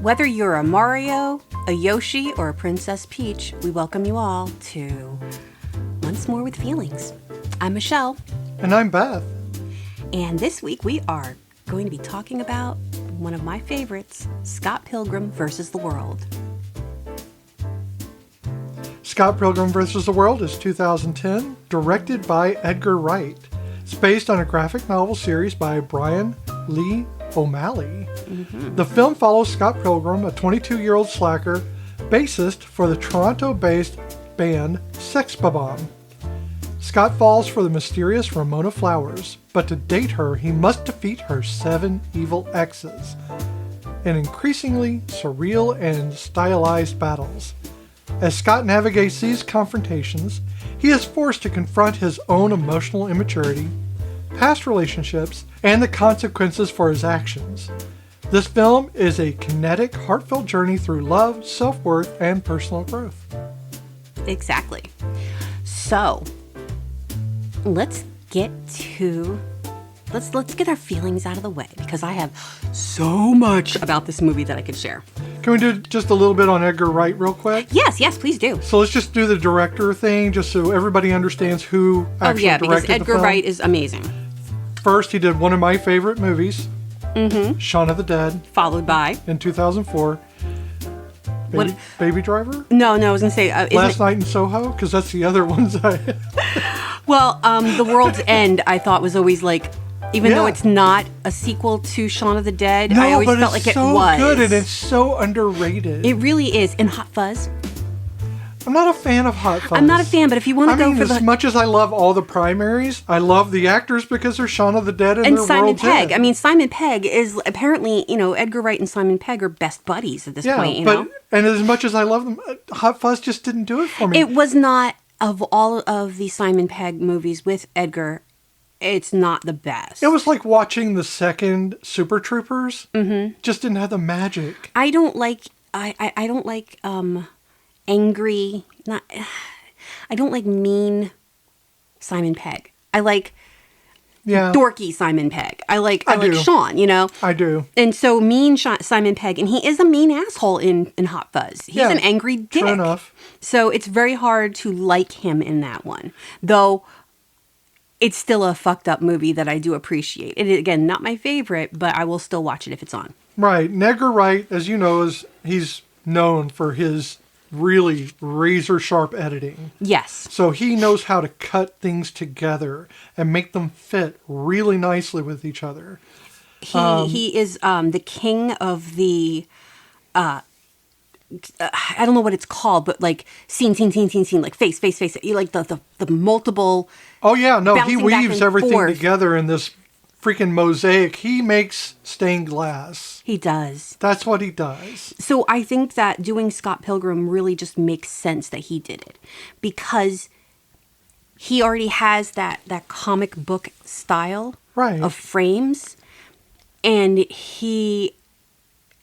Whether you're a Mario, a Yoshi, or a Princess Peach, we welcome you all to Once More with Feelings. I'm Michelle. And I'm Beth. And this week we are going to be talking about one of my favorites, Scott Pilgrim versus the World. Scott Pilgrim vs. the World is 2010, directed by Edgar Wright. It's based on a graphic novel series by Brian Lee O'Malley. Mm-hmm. The film follows Scott Pilgrim, a 22-year-old slacker, bassist for the Toronto-based band Sex Bomb. Scott falls for the mysterious Ramona Flowers, but to date her, he must defeat her 7 evil exes in increasingly surreal and stylized battles. As Scott navigates these confrontations, he is forced to confront his own emotional immaturity, past relationships, and the consequences for his actions. This film is a kinetic, heartfelt journey through love, self-worth, and personal growth. Exactly. So, let's get our feelings out of the way, because I have so much about this movie that I could share. Can we do just a little bit on Edgar Wright real quick? Yes, please do. So let's just do the director thing, just so everybody understands who actually directed the film. Because Edgar Wright is amazing. First, he did one of my favorite movies, Shaun of the Dead. Followed by? In 2004. Baby Driver? No, I was going to say... Last Night in Soho? Because that's the other ones I... Well, The World's End, I thought was always like... Even though it's not a sequel to Shaun of the Dead, I always felt like it was. No, but it's so good and it's so underrated. It really is. And Hot Fuzz. I'm not a fan of Hot Fuzz. I'm not a fan, but if you want to go for as much as I love all the primaries, I love the actors because they're Shaun of the Dead and they're Simon World's Pegg. End. I mean, Simon Pegg is apparently, Edgar Wright and Simon Pegg are best buddies at this point, And as much as I love them, Hot Fuzz just didn't do it for me. It was not, of all of the Simon Pegg movies with Edgar, it's not the best. It was like watching the second Super Troopers. Mm-hmm. Just didn't have the magic. I don't like angry. I don't like mean Simon Pegg. I like dorky Simon Pegg. I like Sean. I do. And so mean Simon Pegg, and he is a mean asshole in Hot Fuzz. He's an angry dick. True enough. So it's very hard to like him in that one, though. It's still a fucked up movie that I do appreciate. It is, again, not my favorite, but I will still watch it if it's on. Right. Edgar Wright, as you know, he's known for his really razor-sharp editing. Yes. So he knows how to cut things together and make them fit really nicely with each other. He is the king of the... I don't know what it's called, but like scene, like face. You like the multiple. Oh yeah, no, he weaves everything together in this freaking mosaic. He makes stained glass. He does. That's what he does. So I think that doing Scott Pilgrim really just makes sense that he did it, because he already has that comic book style of frames, and he.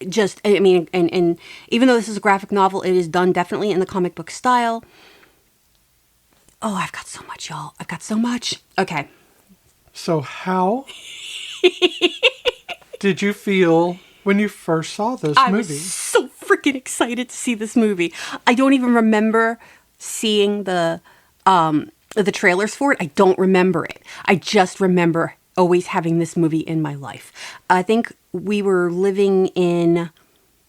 And even though this is a graphic novel, it is done definitely in the comic book style. Oh, I've got so much, y'all. I've got so much. Okay. So how did you feel when you first saw this movie? I was so freaking excited to see this movie. I don't even remember seeing the trailers for it. I don't remember it. I just remember always having this movie in my life. I think we were living in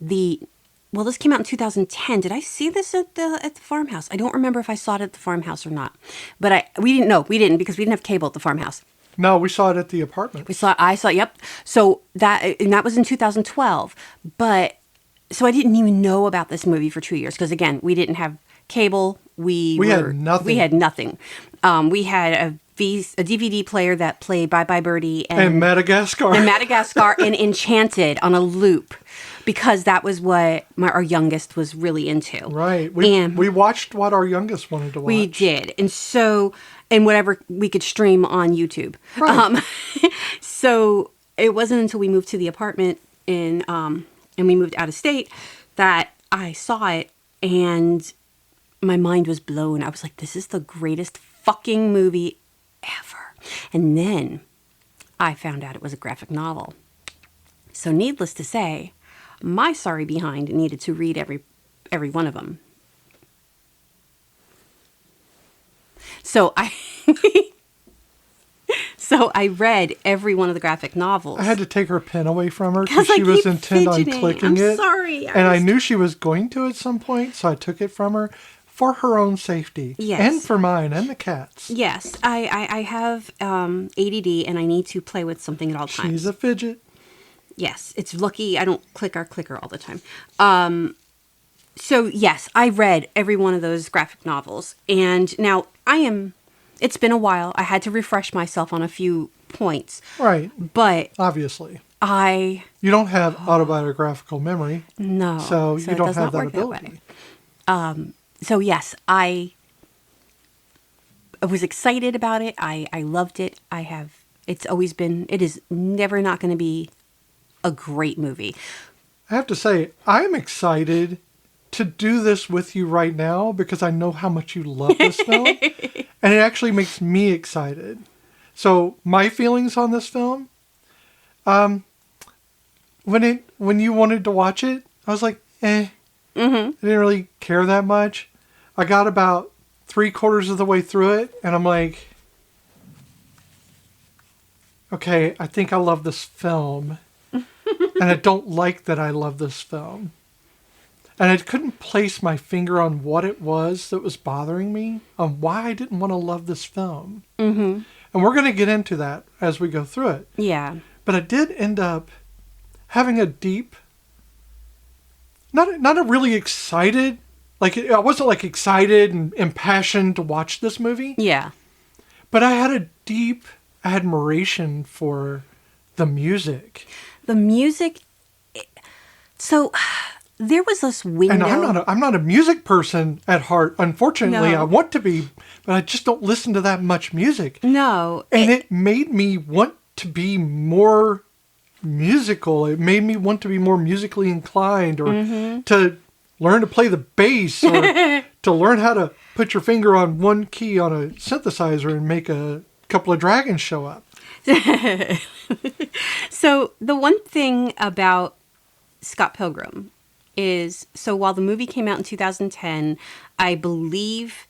this came out in 2010. Did I see this at the farmhouse? I don't remember if I saw it at the farmhouse or not. But we didn't because we didn't have cable at the farmhouse. No, we saw it at the apartment. Yep. So that was in 2012. But so I didn't even know about this movie for 2 years because again, we didn't have cable. We had nothing. We had nothing. We had a DVD player that played Bye Bye Birdie and Madagascar. And Enchanted on a loop, because that was what our youngest was really into. Right. We watched what our youngest wanted to watch. We did. And whatever we could stream on YouTube. Right. So it wasn't until we moved to the apartment and we moved out of state that I saw it and my mind was blown. I was like, this is the greatest fucking movie ever. And then I found out it was a graphic novel. So needless to say, my sorry behind needed to read every one of them. So I read every one of the graphic novels. I had to take her pen away from her because she I was keep intent on fidgeting. clicking I'm it. sorry. I knew she was going to at some point, so I took it from her for her own safety. Yes. And for mine and the cat's. Yes, I have ADD and I need to play with something at all times. She's a fidget. It's It's lucky I don't click our clicker all the time. So yes, I read every one of those graphic novels. And now it's been a while. I had to refresh myself on a few points. Right. But obviously. You don't have autobiographical memory. No. So you don't have that ability. So yes, I was excited about it. I loved it. It is never not going to be a great movie. I have to say, I'm excited to do this with you right now because I know how much you love this film. And it actually makes me excited. So my feelings on this film, when you wanted to watch it, I was like, eh. Mm-hmm. I didn't really care that much. I got about 3/4 of the way through it, and I'm like, okay, I think I love this film. And I don't like that I love this film. And I couldn't place my finger on what it was that was bothering me, on why I didn't want to love this film. Mm-hmm. And we're going to get into that as we go through it. Yeah. But I did end up having a deep, not a really excited, like I wasn't like excited and impassioned to watch this movie. Yeah. But I had a deep admiration for the music. The music. So there was this window. And I'm not a music person at heart. Unfortunately, No. I want to be, but I just don't listen to that much music. No. And it made me want to be more musical. It made me want to be more musically inclined, or to learn to play the bass, or to learn how to put your finger on one key on a synthesizer and make a couple of dragons show up. So the one thing about Scott Pilgrim is, so while the movie came out in 2010, I believe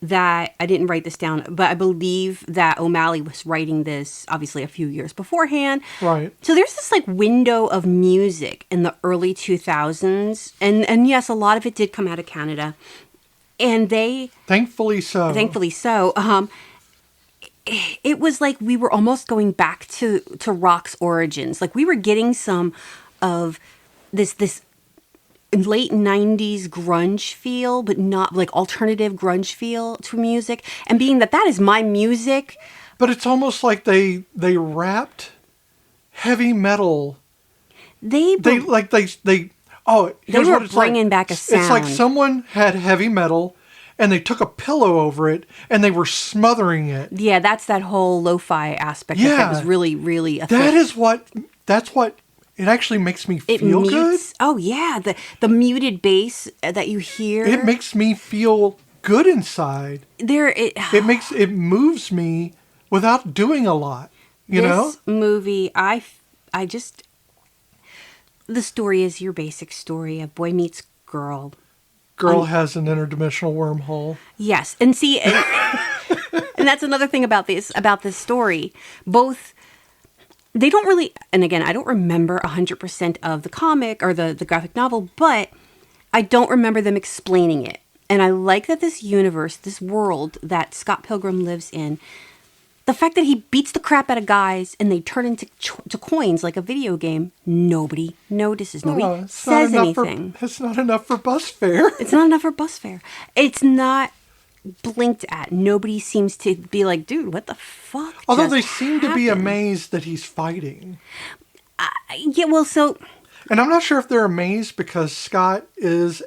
that, I didn't write this down, but I believe that O'Malley was writing this obviously a few years beforehand. Right. So there's this like window of music in the early 2000s. And yes, a lot of it did come out of Canada. And Thankfully so. It was like we were almost going back to rock's origins. Like we were getting some of this late 90s grunge feel, but not like alternative grunge feel to music. And being that is my music. But it's almost like they wrapped heavy metal. They were bringing back a sound. It's like someone had heavy metal and they took a pillow over it and they were smothering it. Yeah, that's that whole lo-fi aspect. Yeah. That was really, really that's what it actually makes me feel good. Oh yeah, the muted bass that you hear. It makes me feel good inside. It moves me without doing a lot. You know? This movie, I just, the story is your basic story of boy meets girl. Girl has an interdimensional wormhole. Yes, and see, and that's another thing about this story. Both, they don't really, and again, I don't remember 100% of the comic or the graphic novel, but I don't remember them explaining it. And I like that this universe, this world that Scott Pilgrim lives in, the fact that he beats the crap out of guys and they turn into to coins like a video game, nobody notices. Nobody says anything. It's not enough for bus fare. It's not enough for bus fare. It's not blinked at. Nobody seems to be like, dude, what the fuck? Although they seem to be amazed that he's fighting. Yeah, well, so... And I'm not sure if they're amazed because Scott is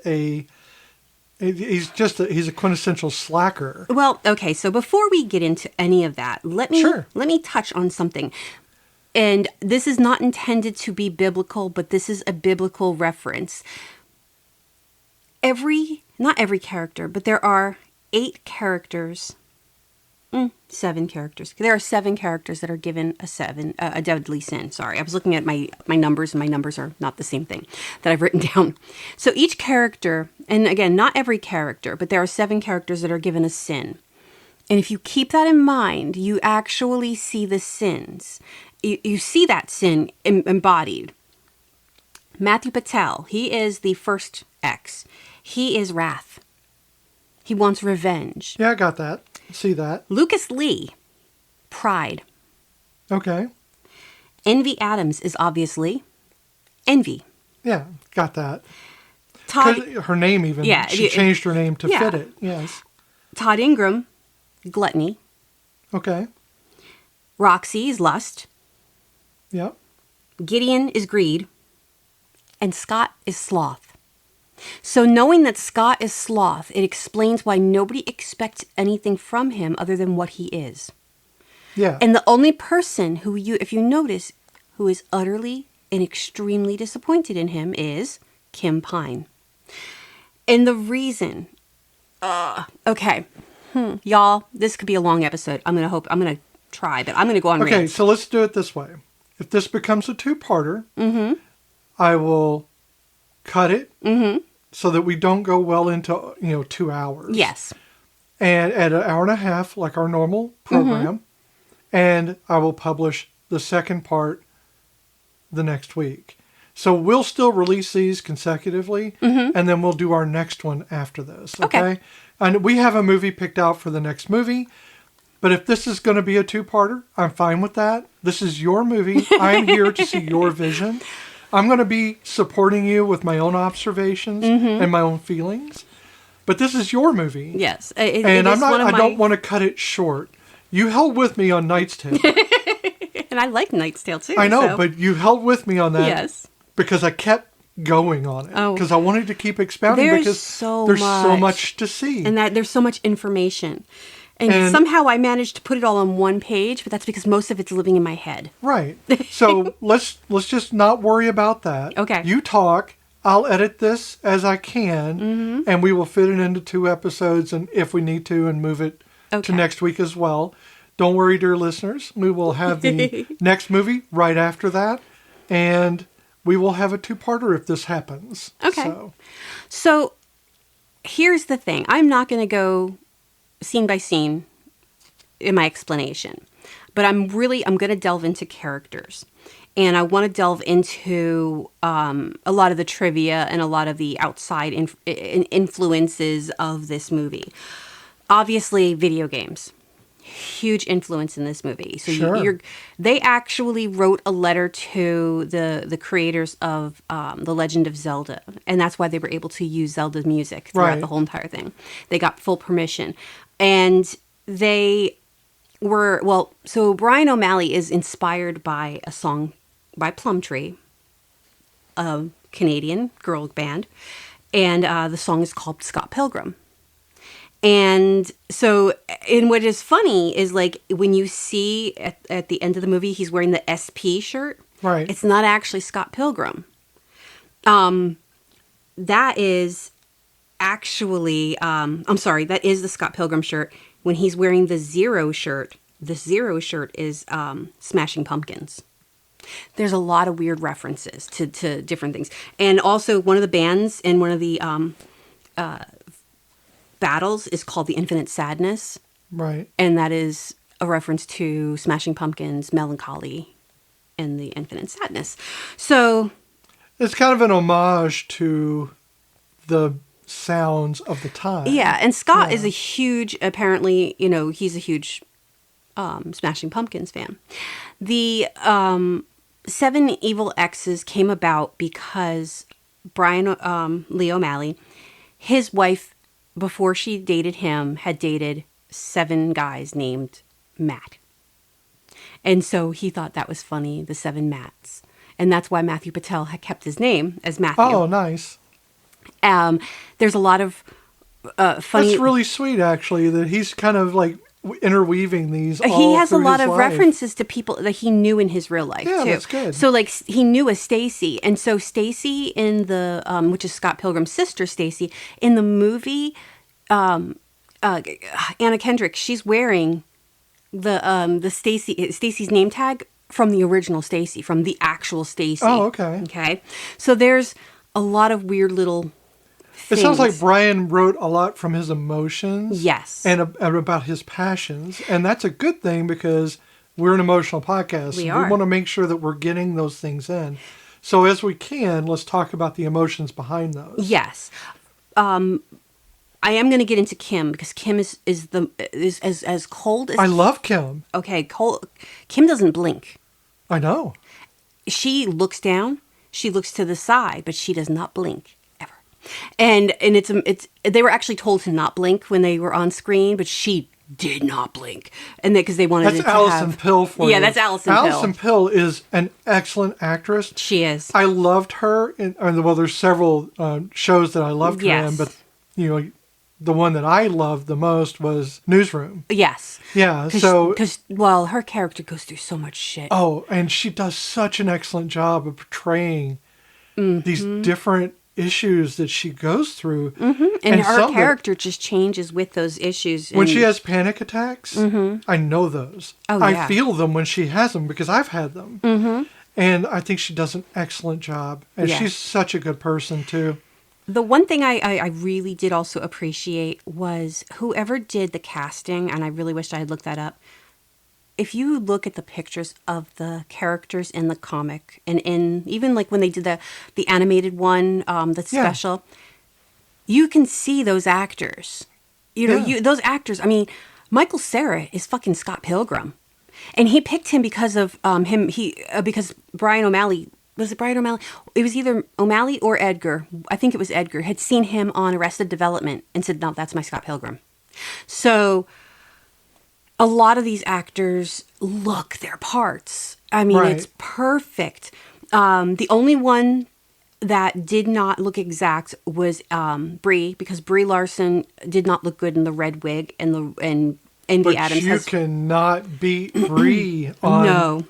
he's a quintessential slacker. Well, okay, so before we get into any of that, let me touch on something. And this is not intended to be biblical, but this is a biblical reference. Not every character, but there are 8 characters 7 characters. There are 7 characters that are given a deadly sin. Sorry, I was looking at my numbers, and my numbers are not the same thing that I've written down. So each character, and again, not every character, but there are 7 characters that are given a sin. And if you keep that in mind, you actually see the sins. You see that sin embodied. Matthew Patel, he is the first X. He is wrath. He wants revenge. Yeah, I got that. See that. Lucas Lee, pride. Okay. Envy Adams is obviously envy. Yeah, got that. Todd, Her name even. Yeah, she changed her name to fit it. Yes. Todd Ingram, gluttony. Okay. Roxy is lust. Yep. Gideon is greed. And Scott is sloth. So knowing that Scott is sloth, it explains why nobody expects anything from him other than what he is. Yeah. And the only person who if you notice, who is utterly and extremely disappointed in him is Kim Pine. And the reason, okay, y'all, this could be a long episode. I'm going to try, but I'm going to go on Okay, rants. so let's do it this way. If this becomes a 2-parter, I will cut it so that we don't go well into 2 hours. Yes. And at an hour and a half, like our normal program, and I will publish the second part the next week. So we'll still release these consecutively, and then we'll do our next one after this. Okay. And we have a movie picked out for the next movie. But if this is going to be a 2-parter, I'm fine with that. This is your movie. I'm here to see your vision. I'm going to be supporting you with my own observations and my own feelings. But this is your movie. Yes. And I don't want to cut it short. You held with me on Knight's Tale. And I like Knight's Tale too. I know, but you held with me on that. Yes. Because I kept going on it. Oh. Because I wanted to keep expounding There's because so there's so much. much to see. And that there's so much information. And somehow I managed to put it all on one page, but that's because most of it's living in my head. Right. So let's just not worry about that. Okay. You talk. I'll edit this as I can, and we will fit it into 2 episodes, and if we need to, and move it to next week as well. Don't worry, dear listeners. We will have the next movie right after that, and we will have a 2-parter if this happens. Okay. So here's the thing. I'm not going to go scene by scene in my explanation, but I'm going to delve into characters, and I want to delve into a lot of the trivia and a lot of the outside influences of this movie. Obviously, video games, huge influence in this movie. So sure. They actually wrote a letter to the creators of The Legend of Zelda, and that's why they were able to use Zelda music throughout the whole entire thing. They got full permission. And they were, so Brian O'Malley is inspired by a song by Plumtree, a Canadian girl band. And the song is called Scott Pilgrim. And so, and what is funny is like when you see at the end of the movie, he's wearing the SP shirt. Right. It's not actually Scott Pilgrim. That is actually, that is the Scott Pilgrim shirt. When he's wearing the Zero shirt is Smashing Pumpkins. There's a lot of weird references to different things. And also one of the bands in one of the battles is called The Infinite Sadness. Right. And that is a reference to Smashing Pumpkins' Melancholy and The Infinite Sadness. So it's kind of an homage to the sounds of the time. Yeah, and Scott is a huge, apparently, he's a huge Smashing Pumpkins fan. The 7 Evil X's came about because Brian Lee O'Malley, his wife, before she dated him, had dated 7 guys named Matt. And so he thought that was funny, the 7 Matts. And that's why Matthew Patel had kept his name as Matthew. Oh, nice. There's a lot of funny... That's really sweet, actually, that he's kind of like interweaving these all He has a through lot his of life. references to people that he knew in his real life, Yeah, too. that's good. So, like, he knew a Stacy. And so Stacy in the... which is Scott Pilgrim's sister, Stacy. In the movie, Anna Kendrick, she's wearing the Stacy's name tag from the original Stacy, from the actual Stacy. Oh, okay. Okay. So there's a lot of weird little It things. sounds like Brian wrote a lot from his emotions. Yes. And about his passions. And that's a good thing because we're an emotional podcast. We We are. want to make sure that we're getting those things in. So as we can, let's talk about the emotions behind those. Yes. I am going to get into Kim because Kim is as cold as... I love Kim. Okay, cold. Kim doesn't blink. I know. She looks down, she looks to the side, but she does not blink ever. And it's they were actually told to not blink when they were on screen, but she did not blink, and because they wanted That's it to Alison have... Pill for you. Yeah, that's Alison Pill. Alison Pill is an excellent actress. She is. I loved her well, there's several shows that I loved her Yes. in, but the one that I loved the most was Newsroom. Yes. Yeah, Because her character goes through so much shit. Oh, and she does such an excellent job of portraying these different issues that she goes through. Mm-hmm. And her character just changes with those issues. When she has panic attacks, I know those. Oh, I yeah. feel them when she has them because I've had them. Mm-hmm. And I think she does an excellent job. And Yeah. she's such a good person, too. The one thing I really did also appreciate was whoever did the casting, and I really wished I had looked that up. If you look at the pictures of the characters in the comic, and even like when they did the animated one, the special, you can see those actors. Those actors. I mean, Michael Cera is fucking Scott Pilgrim, and he picked him because of because Brian O'Malley. Was it Brian O'Malley? It was either O'Malley or Edgar. I think it was Edgar. Had seen him on Arrested Development and said, "No, that's my Scott Pilgrim." So a lot of these actors look their parts. I mean, Right. it's perfect. The only one that did not look exact was Brie, because Brie Larson did not look good in the red wig, and Envy But Adams you has cannot beat Brie on... no.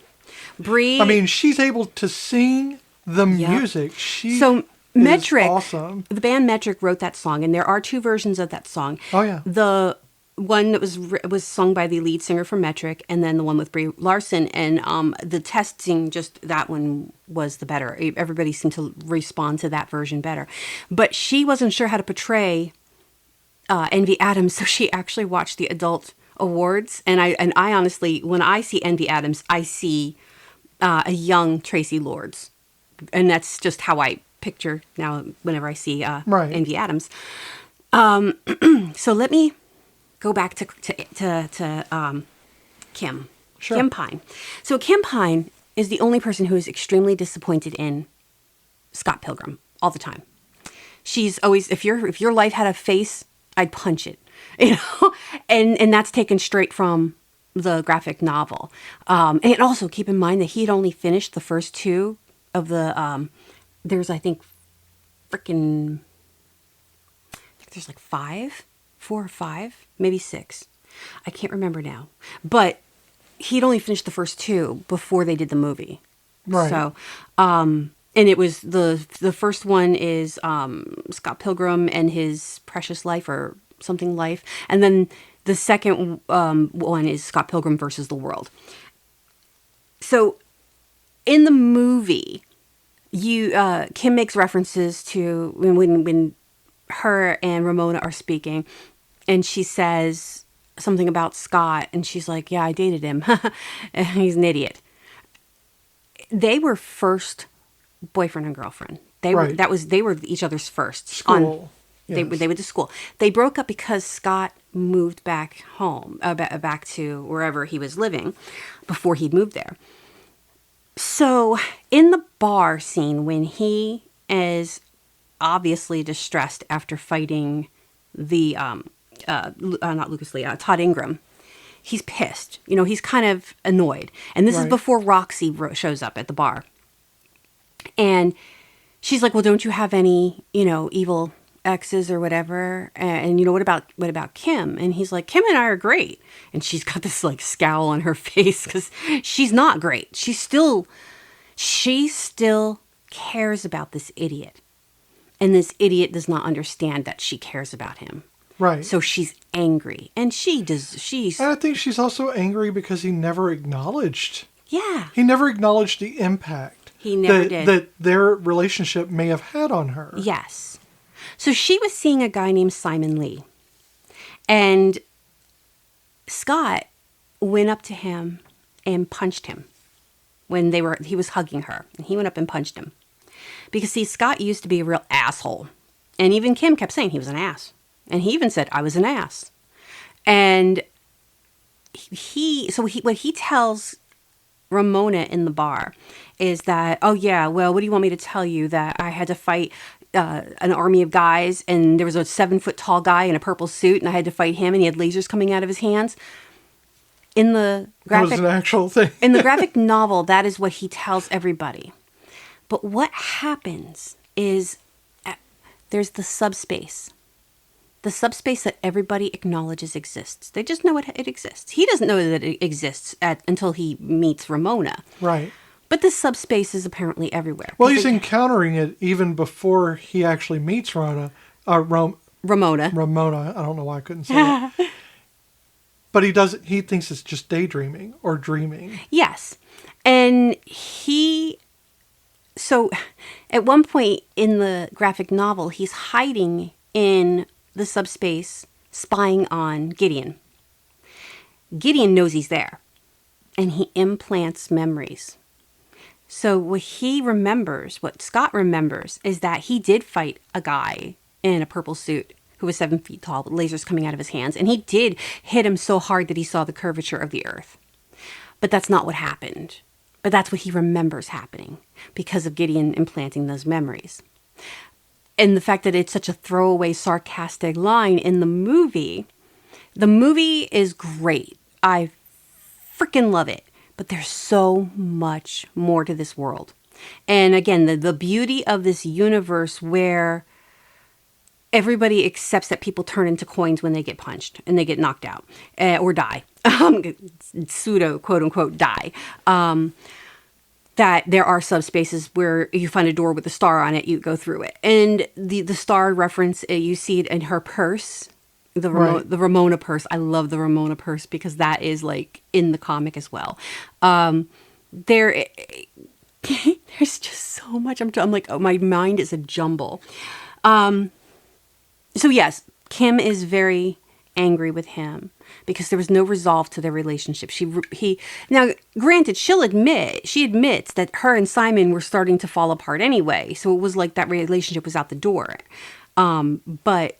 Brie. I mean, she's able to sing the music. So is Metric, awesome. the band Metric wrote that song, and there are two versions of that song. Oh, yeah. The one that was sung by the lead singer from Metric, and then the one with Brie Larson. And the testing, just that one was the better. Everybody seemed to respond to that version better. But she wasn't sure how to portray Envy Adams, so she actually watched the adult awards. And I honestly, when I see Envy Adams, I see a young Tracy Lords, and that's just how I picture now whenever I see Envy Adams. So let me go back to Kim. Sure. Kim Pine. So Kim Pine is the only person who is extremely disappointed in Scott Pilgrim all the time. She's always, if your life had a face, I'd punch it, and that's taken straight from the graphic novel. And also keep in mind that he had only finished the first two of the, there's, I think there's like 4 or 5, maybe 6. I can't remember now, but he'd only finished the first two before they did the movie. Right. So, and it was the first one is, Scott Pilgrim and His Precious Life or something life. And then the second one is Scott Pilgrim versus the World. So in the movie, Kim makes references to when her and Ramona are speaking, and she says something about Scott, and she's like, "Yeah, I dated him. And he's an idiot." They were first boyfriend and girlfriend. They were each other's first. School. They went to school. They broke up because Scott moved back home, back to wherever he was living before he moved there. So in the bar scene, when he is obviously distressed after fighting the, not Lucas Lee, Todd Ingram, he's pissed. He's kind of annoyed. And this is before Roxy shows up at the bar. And she's like, "Well, don't you have any, evil exes or whatever? And what about Kim?" And he's like, "Kim and I are great." And she's got this like scowl on her face because she's not great. She still cares about this idiot, and this idiot does not understand that she cares about him. Right. So she's angry. And she's... And I think she's also angry because he never acknowledged. Yeah. He never acknowledged the impact. He never did. That their relationship may have had on her. Yes. So she was seeing a guy named Simon Lee. And Scott went up to him and punched him when he was hugging her. And he went up and punched him. Because, see, Scott used to be a real asshole. And even Kim kept saying he was an ass. And he even said, I was an ass. And what he tells Ramona in the bar is that, oh yeah, well, what do you want me to tell you? That I had to fight an army of guys, and there was a 7-foot tall guy in a purple suit, and I had to fight him, and he had lasers coming out of his hands. In the graphic, that was an actual thing. in the graphic novel, that is what he tells everybody. But what happens is there's the subspace. The subspace that everybody acknowledges exists. They just know it exists. He doesn't know that it exists until he meets Ramona. Right. But the subspace is apparently everywhere. Well, he's encountering it even before he actually meets Ramona. Ramona. I don't know why I couldn't say that. But he thinks it's just daydreaming or dreaming. Yes. And so at one point in the graphic novel, he's hiding in the subspace, spying on Gideon. Gideon knows he's there, and he implants memories. So what Scott remembers, is that he did fight a guy in a purple suit who was 7 feet tall with lasers coming out of his hands, and he did hit him so hard that he saw the curvature of the earth. But that's not what happened. But that's what he remembers happening because of Gideon implanting those memories. And the fact that it's such a throwaway, sarcastic line in the movie is great. I freaking love it. But there's so much more to this world. And again, the beauty of this universe where everybody accepts that people turn into coins when they get punched and they get knocked out or die. Pseudo, quote unquote, die. That there are subspaces where you find a door with a star on it, you go through it. And the star reference, you see it in her purse, the Ramona purse. I love the Ramona purse because that is like in the comic as well. There's just so much. I'm like, oh, my mind is a jumble. So yes, Kim is very angry with him because there was no resolve to their relationship. Now, granted, she admits that her and Simon were starting to fall apart anyway. So it was like that relationship was out the door. But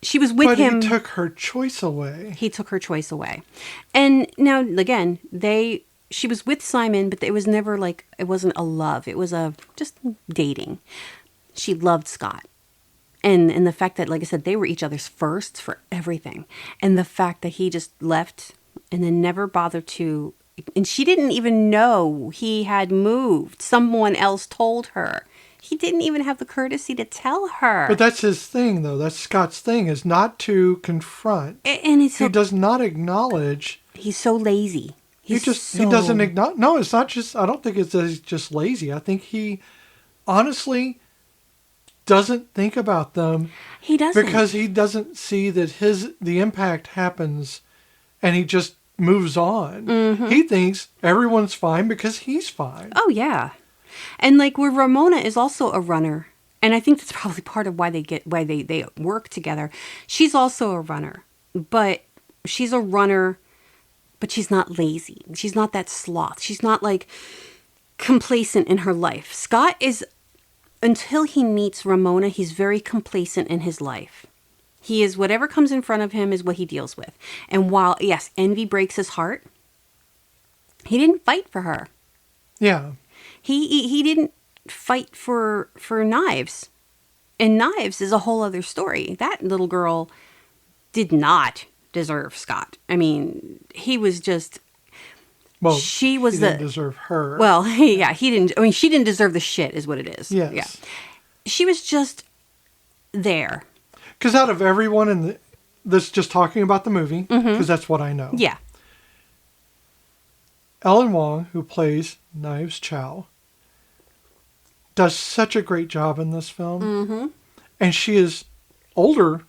she was with him. But he took her choice away. He took her choice away. And now, again, she was with Simon, but it was never like, it wasn't a love. It was just dating. She loved Scott. And the fact that, like I said, they were each other's firsts for everything. And the fact that he just left and then never bothered to... And she didn't even know he had moved. Someone else told her. He didn't even have the courtesy to tell her. But that's his thing, though. That's Scott's thing, is not to confront. And he does not acknowledge. He's so lazy. He doesn't acknowledge. No, it's not just... I don't think it's that he's just lazy. I think he honestly... doesn't think about them. He doesn't. Because he doesn't see that the impact happens and he just moves on. Mm-hmm. He thinks everyone's fine because he's fine. Oh, yeah. And like where Ramona is also a runner, and I think that's probably part of why they work together. She's also a runner, but she's a runner, but she's not lazy. She's not that sloth. She's not like complacent in her life. Scott is... Until he meets Ramona, he's very complacent in his life. He is, whatever comes in front of him is what he deals with. And while, yes, envy breaks his heart, he didn't fight for her. Yeah. He didn't fight for Knives. And Knives is a whole other story. That little girl did not deserve Scott. I mean, he was just... Well, he didn't deserve her. Well, yeah, he didn't. I mean, she didn't deserve the shit, is what it is. Yes. Yeah. She was just there. Because out of everyone that's just talking about the movie, because that's what I know. Yeah. Ellen Wong, who plays Knives Chow, does such a great job in this film. Mm-hmm. And she is older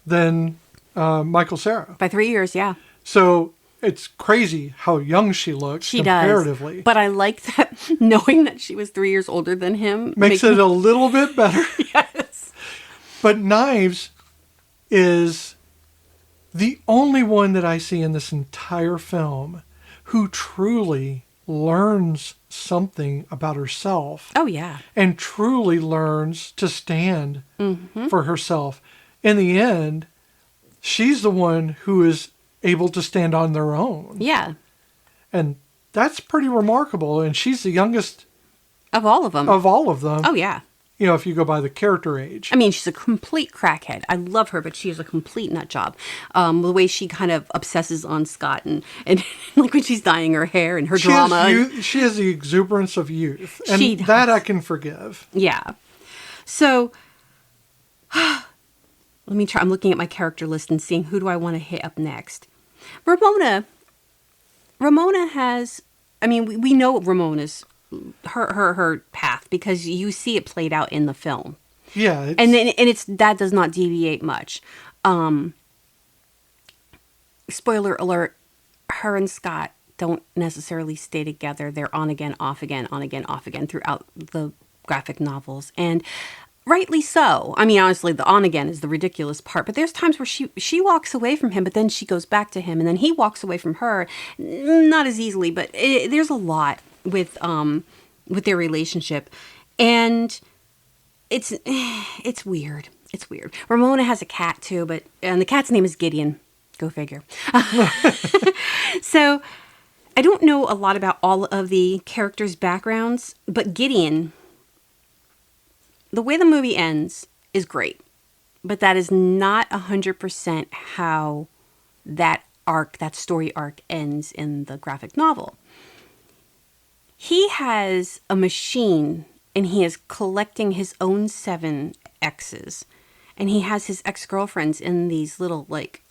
than Michael Cera. By 3 years, yeah. So it's crazy how young she looks She comparatively. does. But I like that knowing that she was 3 years older than him. Makes it a little bit better. Yes. But Knives is the only one that I see in this entire film who truly learns something about herself. Oh, yeah. And truly learns to stand for herself. In the end, she's the one who is able to stand on their own. Yeah. And that's pretty remarkable. And she's the youngest Of all of them. of all of them. Oh, yeah. You know, if you go by the character age. I mean, she's a complete crackhead. I love her, but she is a complete nut job. The way she kind of obsesses on Scott and like when she's dyeing her hair and her drama. She has the exuberance of youth. And She does. that I can forgive. Yeah. So, let me try. I'm looking at my character list and seeing who do I want to hit up next. Ramona has, I mean, we know Ramona's, her path because you see it played out in the film. Yeah. It's that does not deviate much. Spoiler alert, her and Scott don't necessarily stay together. They're on again, off again, on again, off again throughout the graphic novels. And rightly so. I mean, honestly, the on again is the ridiculous part. But there's times where she walks away from him, but then she goes back to him. And then he walks away from her. Not as easily, but there's a lot with their relationship. And it's weird. It's weird. Ramona has a cat too, and the cat's name is Gideon. Go figure. So I don't know a lot about all of the characters' backgrounds, but Gideon, the way the movie ends is great, but that is not 100% how that story arc ends in the graphic novel. He has a machine and he is collecting his own 7 exes, and he has his ex-girlfriends in these little like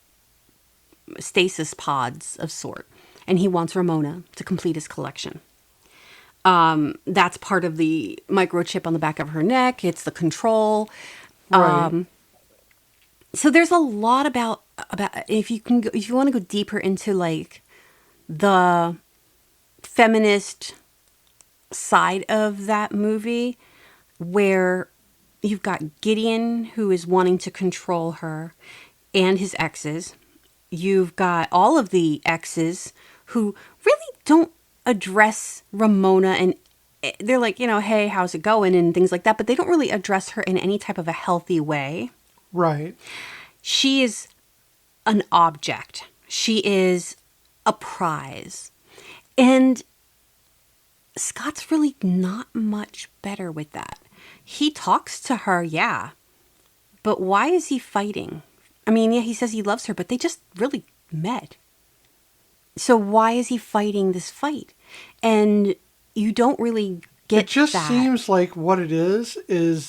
stasis pods of sort, and he wants Ramona to complete his collection. That's part of the microchip on the back of her neck. It's the control. Right. So there's a lot about if you want to go deeper into like the feminist side of that movie, where you've got Gideon who is wanting to control her and his exes. You've got all of the exes who really don't address Ramona, and they're like, hey, how's it going? And things like that. But they don't really address her in any type of a healthy way. Right. She is an object. She is a prize. And Scott's really not much better with that. He talks to her, yeah. But why is he fighting? I mean, yeah, he says he loves her, but they just really met. So why is he fighting this fight? And you don't really get It just that. seems like what it is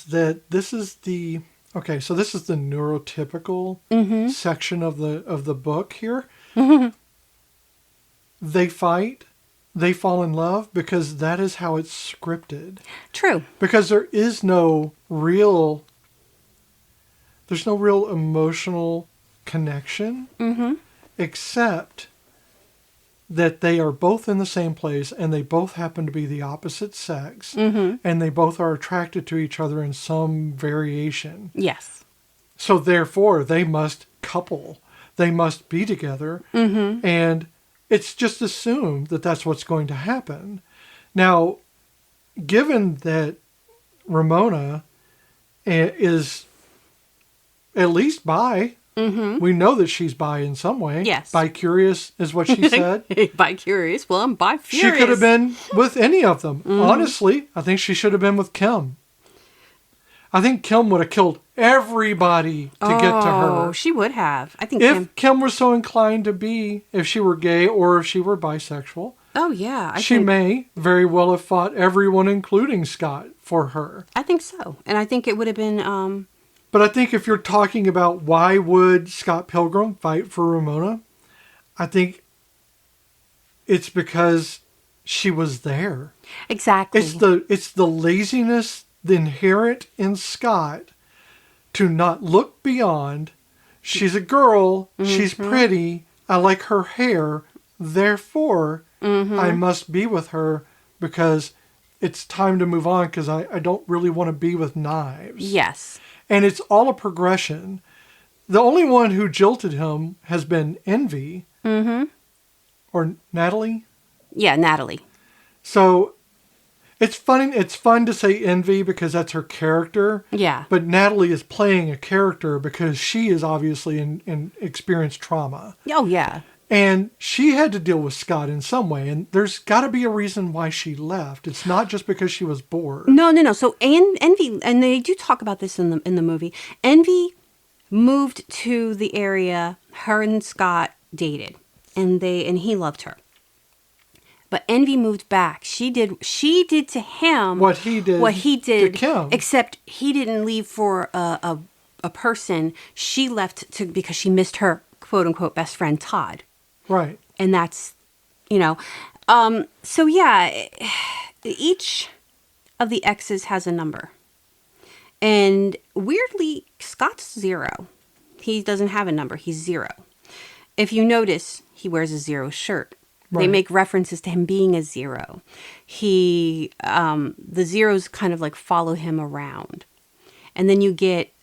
that this is the neurotypical section of the book here. They fight, they fall in love because that is how it's scripted. True. Because there's no real emotional connection, except that they are both in the same place and they both happen to be the opposite sex, and they both are attracted to each other in some variation. Yes. So therefore, they must couple. They must be together, and it's just assumed that that's what's going to happen. Now, given that Ramona is at least bi. We know that she's bi in some way. Yes. Bi-curious is what she said. Bi-curious. Well, I'm bi-furious. She could have been with any of them. Honestly, I think she should have been with Kim. I think Kim would have killed everybody to get to her. Oh, she would have. I think If Kim was so inclined to be, if she were gay or if she were bisexual. Oh, yeah. She may very well have fought everyone, including Scott, for her. I think so. And I think it would have been... But I think if you're talking about why would Scott Pilgrim fight for Ramona, I think it's because she was there. Exactly. It's the laziness inherent in Scott to not look beyond, she's a girl, she's pretty, I like her hair, therefore I must be with her because it's time to move on because I don't really want to be with knives. Yes. And it's all a progression. The only one who jilted him has been Envy. Or Natalie. Yeah, Natalie. So it's funny. It's fun to say Envy because that's her character. Yeah. But Natalie is playing a character because she is obviously in experienced trauma. Oh, yeah. And she had to deal with Scott in some way. And there's got to be a reason why she left. It's not just because she was bored. No. So Envy, and they do talk about this in the movie. Envy moved to the area her and Scott dated, and he loved her. But Envy moved back. She did to him what he did to Kim. Except he didn't leave for a person. She left because she missed her quote unquote best friend Todd. Right. And that's, so yeah, each of the X's has a number. And weirdly, Scott's 0. He doesn't have a number. He's 0. If you notice, he wears a 0 shirt. Right. They make references to him being a 0. The zeros kind of like follow him around. And then you get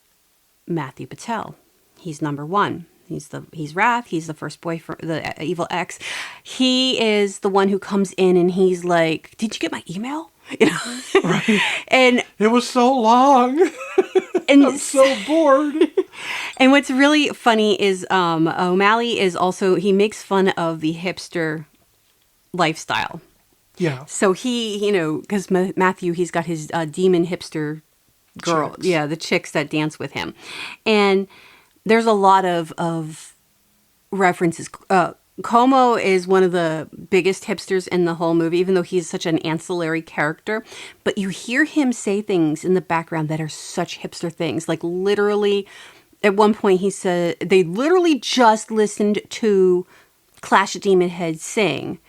Matthew Patel. He's number 1. He's Wrath. He's the first boyfriend, the evil ex. He is the one who comes in and he's like, "Did you get my email?" Right. And it was so long. And I'm so bored. And what's really funny is O'Malley is also, he makes fun of the hipster lifestyle. Yeah. So he, because Matthew, he's got his demon hipster girl. Chicks. Yeah, the chicks that dance with him. And there's a lot of references. Como is one of the biggest hipsters in the whole movie, even though he's such an ancillary character. But you hear him say things in the background that are such hipster things. Like literally, at one point he said, they literally just listened to Clash of Demon Head sing.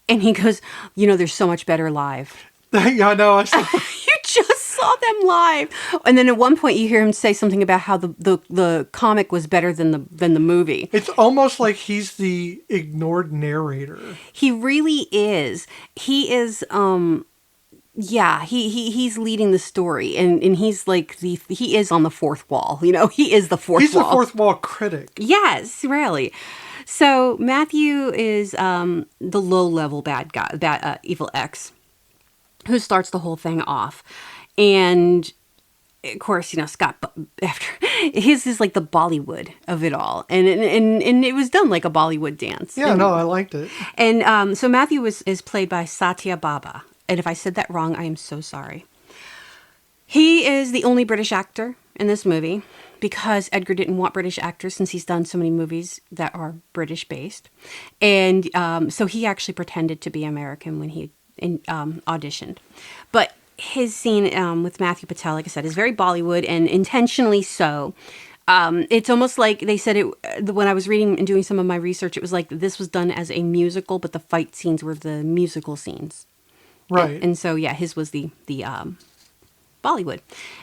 And he goes, there's so much better live. Yeah, I know. I saw. You just saw them live. And then at one point you hear him say something about how the comic was better than the movie. It's almost like he's the ignored narrator. He really is. He is he's leading the story and he's like he is on the fourth wall. He is the fourth wall. He's the fourth wall critic. Yes, really. So Matthew is the low-level bad guy, evil ex, who starts the whole thing off. And of course, Scott, after his is like the Bollywood of it all. And it was done like a Bollywood dance. Yeah, I liked it. And so Matthew is played by Satya Baba. And if I said that wrong, I am so sorry. He is the only British actor in this movie because Edgar didn't want British actors since he's done so many movies that are British-based. And so he actually pretended to be American when he auditioned. But his scene with Matthew Patel, like I said, is very Bollywood and intentionally so. It's almost like they said it when I was reading and doing some of my research, it was like this was done as a musical, but the fight scenes were the musical scenes. Right. And so, yeah, his was the Bollywood.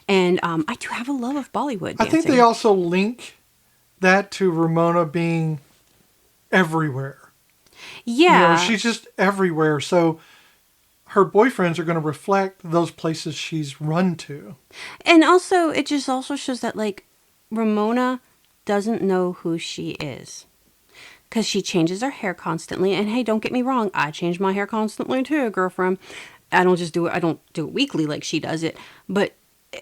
And I do have a love of Bollywood dancing. I think they also link that to Ramona being everywhere. Yeah. She's just everywhere. So her boyfriends are going to reflect those places she's run to. And also, it just also shows that, like, Ramona doesn't know who she is. Because she changes her hair constantly. And hey, don't get me wrong, I change my hair constantly too, girlfriend. I don't do it weekly like she does it. But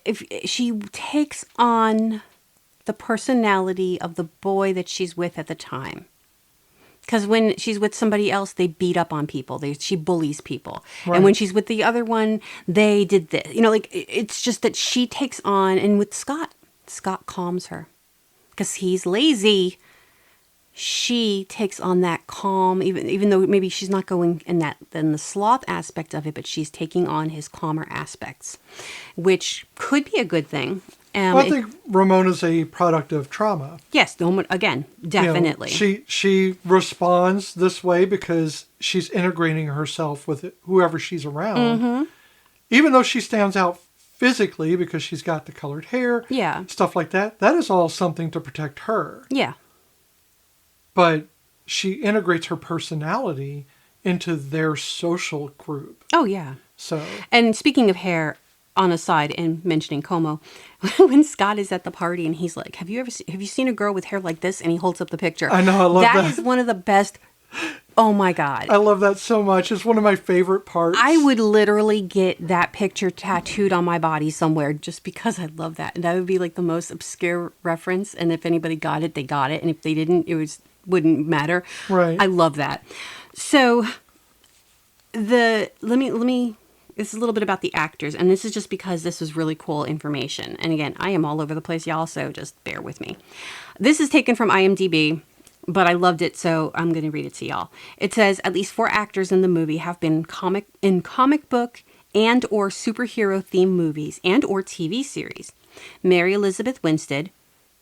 if she takes on the personality of the boy that she's with at the time. Because when she's with somebody else, they beat up on people. She bullies people. Right. And when she's with the other one, they did this. It's just that she takes on, and with Scott calms her. Because he's lazy. She takes on that calm, even though maybe she's not going in the sloth aspect of it, but she's taking on his calmer aspects, which could be a good thing. I think Ramona's a product of trauma. Yes, again, definitely. She responds this way because she's integrating herself with whoever she's around. Mm-hmm. Even though she stands out physically because she's got the colored hair. Yeah. Stuff like that. That is all something to protect her. Yeah. But she integrates her personality into their social group. Oh, yeah. So. And speaking of hair, on a side and mentioning Como, when Scott is at the party and he's like, have you seen a girl with hair like this? And he holds up the picture. I know, I love that. That is one of the best. Oh my God. I love that so much. It's one of my favorite parts. I would literally get that picture tattooed on my body somewhere just because I love that. And that would be like the most obscure reference. And if anybody got it, they got it. And if they didn't, wouldn't matter. Right. I love that. So let me this is a little bit about the actors, and this is just because this is really cool information. And again, I am all over the place, y'all, so just bear with me. This is taken from IMDb, but I loved it, so I'm going to read it to y'all. It says, at least 4 actors in the movie have been in comic book and or superhero themed movies and or TV series. Mary Elizabeth Winstead,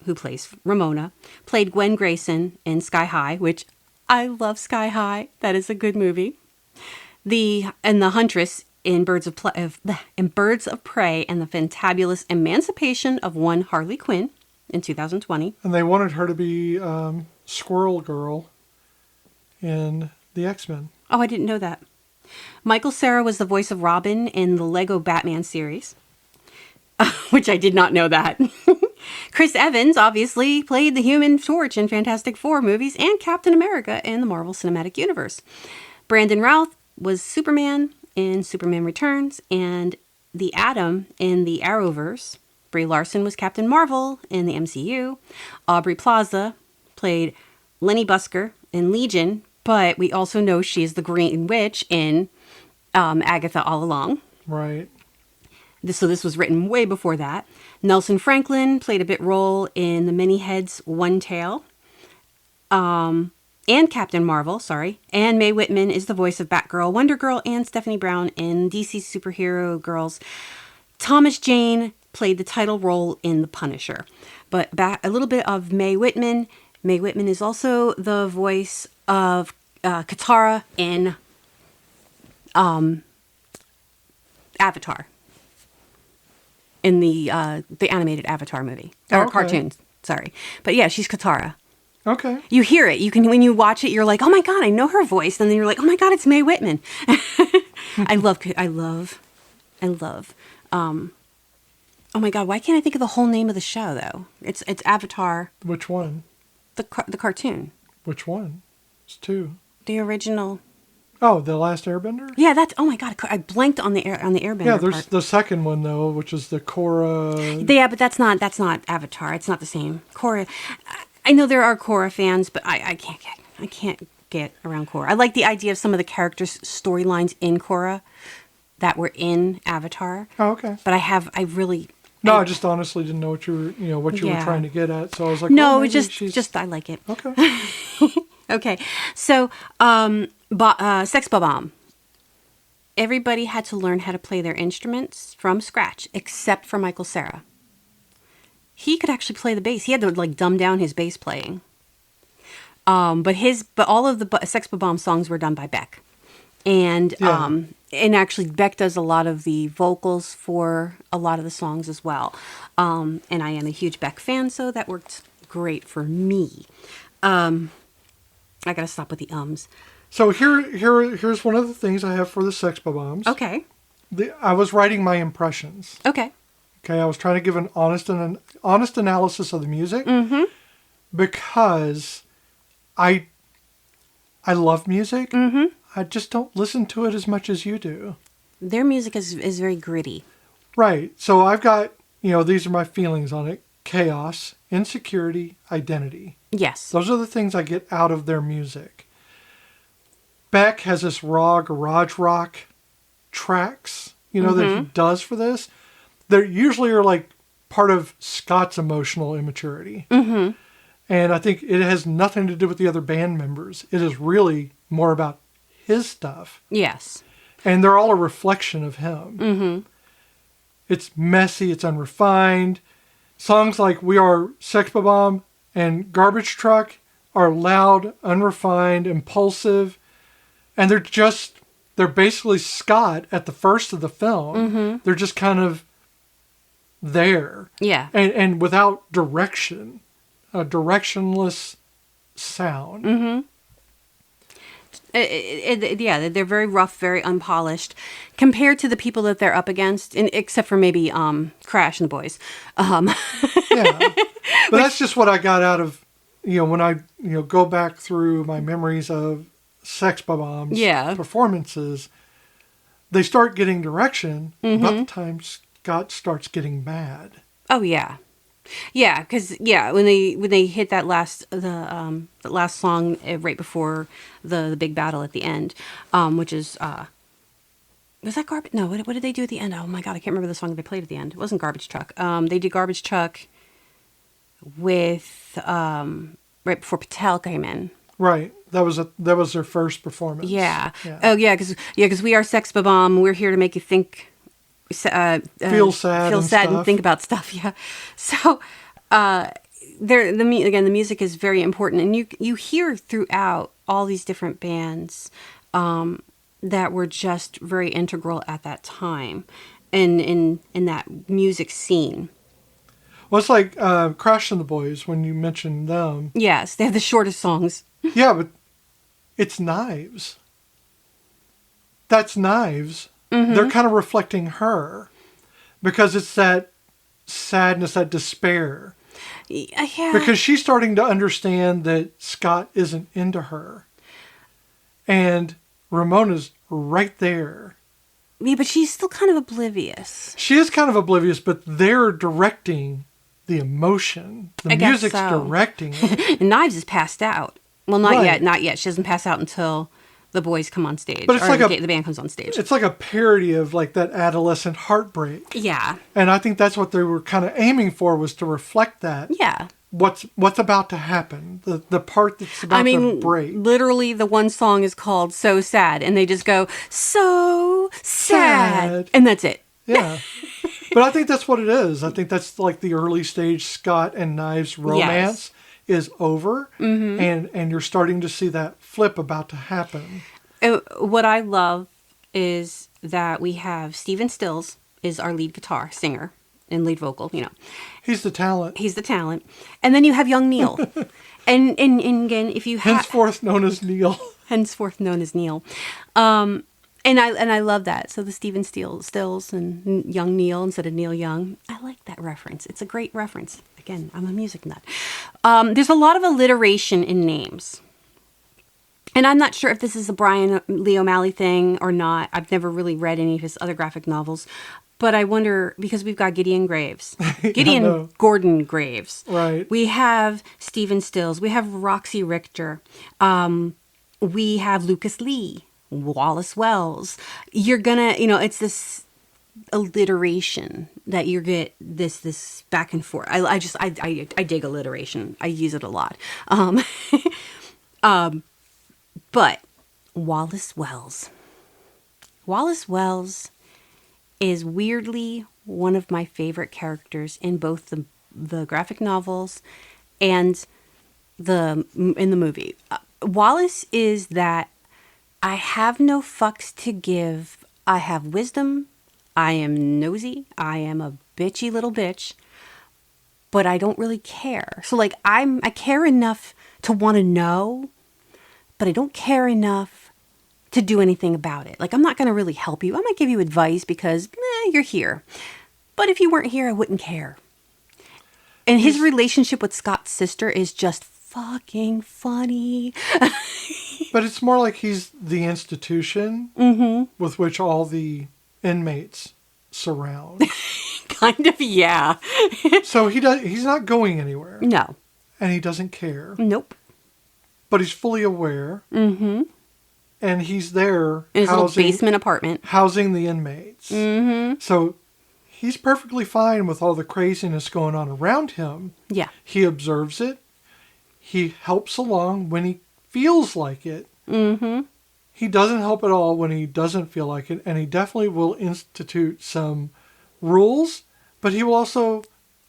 who plays Ramona, played Gwen Grayson in Sky High, which I love Sky High. That is a good movie. The Huntress in Birds of Prey and the Fantabulous Emancipation of One Harley Quinn in 2020. And they wanted her to be Squirrel Girl in the X-Men. Oh, I didn't know that. Michael Cera was the voice of Robin in the Lego Batman series, which I did not know that. Chris Evans obviously played the Human Torch in Fantastic Four movies and Captain America in the Marvel Cinematic Universe. Brandon Routh was Superman in Superman Returns and the Atom in the Arrowverse. Brie Larson was Captain Marvel in the MCU. Aubrey Plaza played Lenny Busker in Legion, but we also know she's the Green Witch in Agatha All Along. Right. So this was written way before that. Nelson Franklin played a bit role in the Many Heads One Tail. And Captain Marvel, sorry. And Mae Whitman is the voice of Batgirl, Wonder Girl, and Stephanie Brown in DC's Superhero Girls. Thomas Jane played the title role in The Punisher. But back a little bit of Mae Whitman. Mae Whitman is also the voice of Katara in Avatar. In the animated Avatar movie. Or Okay. cartoons, sorry. But yeah, she's Katara. Okay. You hear it. You can, when you watch it, you're like, oh my God, I know her voice. And then you're like, oh my God, it's Mae Whitman. I love, oh my God, why can't I think of the whole name of the show though? It's Avatar. Which one? The cartoon. Which one? It's 2. The original. Oh, The Last Airbender? Yeah, that's, oh my God, I blanked on the Airbender Yeah, there's part. the second one though, which is the Korra. Yeah, but that's not Avatar. It's not the same. Korra. I know there are Korra fans, but I can't get around Korra. I like the idea of some of the characters' storylines in Korra that were in Avatar. Oh, okay. But I really. No, I just honestly didn't know what you were Yeah. trying to get at. So I was like, No, well, it's maybe just I like it. Okay. Okay, so Sex Bomb. Everybody had to learn how to play their instruments from scratch, except for Michael Cera. He could actually play the bass. He had to like dumb down his bass playing. But all of the Sex Bomb songs were done by Beck, and Yeah. and actually Beck does a lot of the vocals for a lot of the songs as well. And I am a huge Beck fan, so that worked great for me. I gotta stop with the ums. So here's one of the things I have for the Sex Bombs. Okay. I was writing my impressions. Okay. Okay, I was trying to give an honest analysis of the music because I love music. I just don't listen to it as much as you do. Their music is very gritty. Right. So I've got, these are my feelings on it. Chaos, insecurity, identity. Yes. Those are the things I get out of their music. Beck has this raw garage rock tracks, that he does for this. They usually are like part of Scott's emotional immaturity. And I think it has nothing to do with the other band members. It is really more about his stuff. Yes. And they're all a reflection of him. It's messy. It's unrefined. Songs like We Are Sex Bomb and Garbage Truck are loud, unrefined, impulsive. And they're basically Scott at the first of the film. They're just kind of there. Yeah. And without direction, a directionless sound. Mm-hmm. Yeah, they're very rough, very unpolished compared to the people that they're up against, and except for maybe Crash and the boys. Yeah. But that's just what I got out of, when I, go back through my memories of Sex Bob-omb's performances. They start getting direction about the time Scott starts getting mad. Oh, yeah. Yeah, because when they hit that last song right before the big battle at the end, which is was that Garbage? No, what did they do at the end? Oh my God, I can't remember the song they played at the end. It wasn't Garbage Truck. They did Garbage Truck with right before Patel came in. Right, that was their first performance. Yeah. Oh yeah, because we are Sex Bob-omb. We're here to make you think. Feel sad and think about stuff. Yeah. So, the music is very important, and you hear throughout all these different bands that were just very integral at that time, in that music scene. Well, it's like Crash and the Boys when you mentioned them. Yes, they have the shortest songs. Yeah, but it's Knives. That's Knives. Mm-hmm. They're kind of reflecting her because it's that sadness, that despair. Yeah. Because she's starting to understand that Scott isn't into her. And Ramona's right there. Yeah, but she's still kind of oblivious. She is kind of oblivious, but they're directing the emotion. The music's directing it. And Knives is passed out. Well, not yet. Not yet. She doesn't pass out until the boys come on stage. But it's like the band comes on stage. It's like a parody of like that adolescent heartbreak. Yeah. And I think that's what they were kind of aiming for, was to reflect that. Yeah. What's about to happen. The part that's about to break. Literally the one song is called So Sad, and they just go, so sad. And that's it. Yeah. But I think that's what it is. I think that's like the early stage Scott and Knives romance is over, and you're starting to see that flip about to happen. What I love is that we have Stephen Stills is our lead guitar singer and lead vocal, He's the talent. And then you have young Neil. and again, if you have... Henceforth known as Neil. And I love that. So the Stephen Stills and young Neil instead of Neil Young. I like that reference. It's a great reference. Again, I'm a music nut. There's a lot of alliteration in names. And I'm not sure if this is a Brian Lee O'Malley thing or not. I've never really read any of his other graphic novels. But I wonder, because we've got Gideon Graves. Gideon Gordon Graves. Right. We have Stephen Stills. We have Roxy Richter. We have Lucas Lee. Wallace Wells. You're gonna, it's this alliteration that you get this back and forth. I dig alliteration. I use it a lot. But Wallace Wells is weirdly one of my favorite characters in both the graphic novels and in the movie. Wallace is that I have no fucks to give. I have wisdom. I am nosy. I am a bitchy little bitch. But I don't really care. So like I care enough to want to know, but I don't care enough to do anything about it. Like I'm not going to really help you. I might give you advice because you're here. But if you weren't here, I wouldn't care. And his relationship with Scott's sister is just fucking funny. But it's more like he's the institution with which all the inmates surround. Kind of, yeah. So he's not going anywhere. No. And he doesn't care. Nope. But he's fully aware. Mm-hmm. And he's there in his little basement apartment. Housing the inmates. Mm-hmm. So he's perfectly fine with all the craziness going on around him. Yeah. He observes it. He helps along when he feels like it. Mm-hmm. He doesn't help at all when he doesn't feel like it. And he definitely will institute some rules, but he will also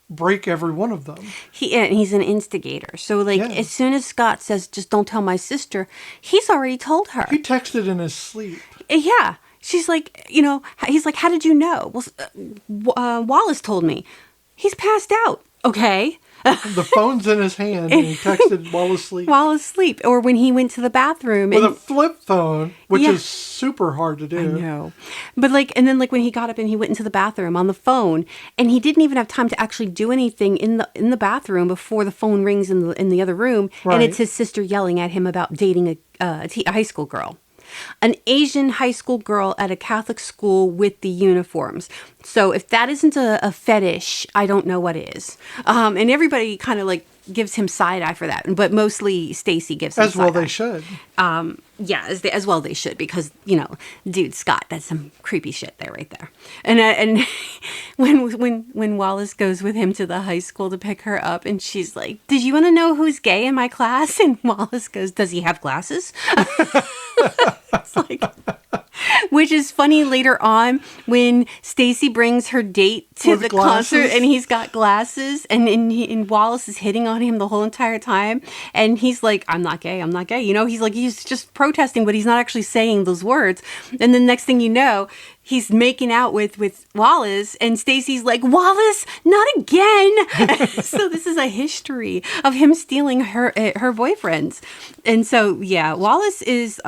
break every one of them. He's an instigator. So as soon as Scott says, just don't tell my sister, he's already told her. He texted in his sleep. Yeah. she's like, you know, he's like, how did you know? Well, Wallace told me. He's passed out. Okay. The phone's in his hand and he texted while asleep. While asleep. Or when he went to the bathroom. With a flip phone, which is super hard to do. I know. But like, and then like when he got up and he went into the bathroom on the phone, and he didn't even have time to actually do anything in the bathroom before the phone rings in the other room. Right. And it's his sister yelling at him about dating a high school girl. An Asian high school girl at a Catholic school with the uniforms. So if that isn't a fetish, I don't know what is. And everybody kind of like gives him side eye for that, but mostly Stacy gives him as well. side eye. They should. Yeah, as well they should, because you know, dude, Scott, that's some creepy shit there, right there. And when Wallace goes with him to the high school to pick her up, and she's like, "Did you want to know who's gay in my class?" And Wallace goes, "Does he have glasses?" It's like, which is funny later on when Stacy brings her date to the concert and he's got glasses and Wallace is hitting on him the whole entire time. And he's like, I'm not gay. You know, he's just protesting, but he's not actually saying those words. And then next thing you know, he's making out with Wallace, and Stacy's like, Wallace, not again. So this is a history of him stealing her boyfriends. And so, yeah, Wallace is,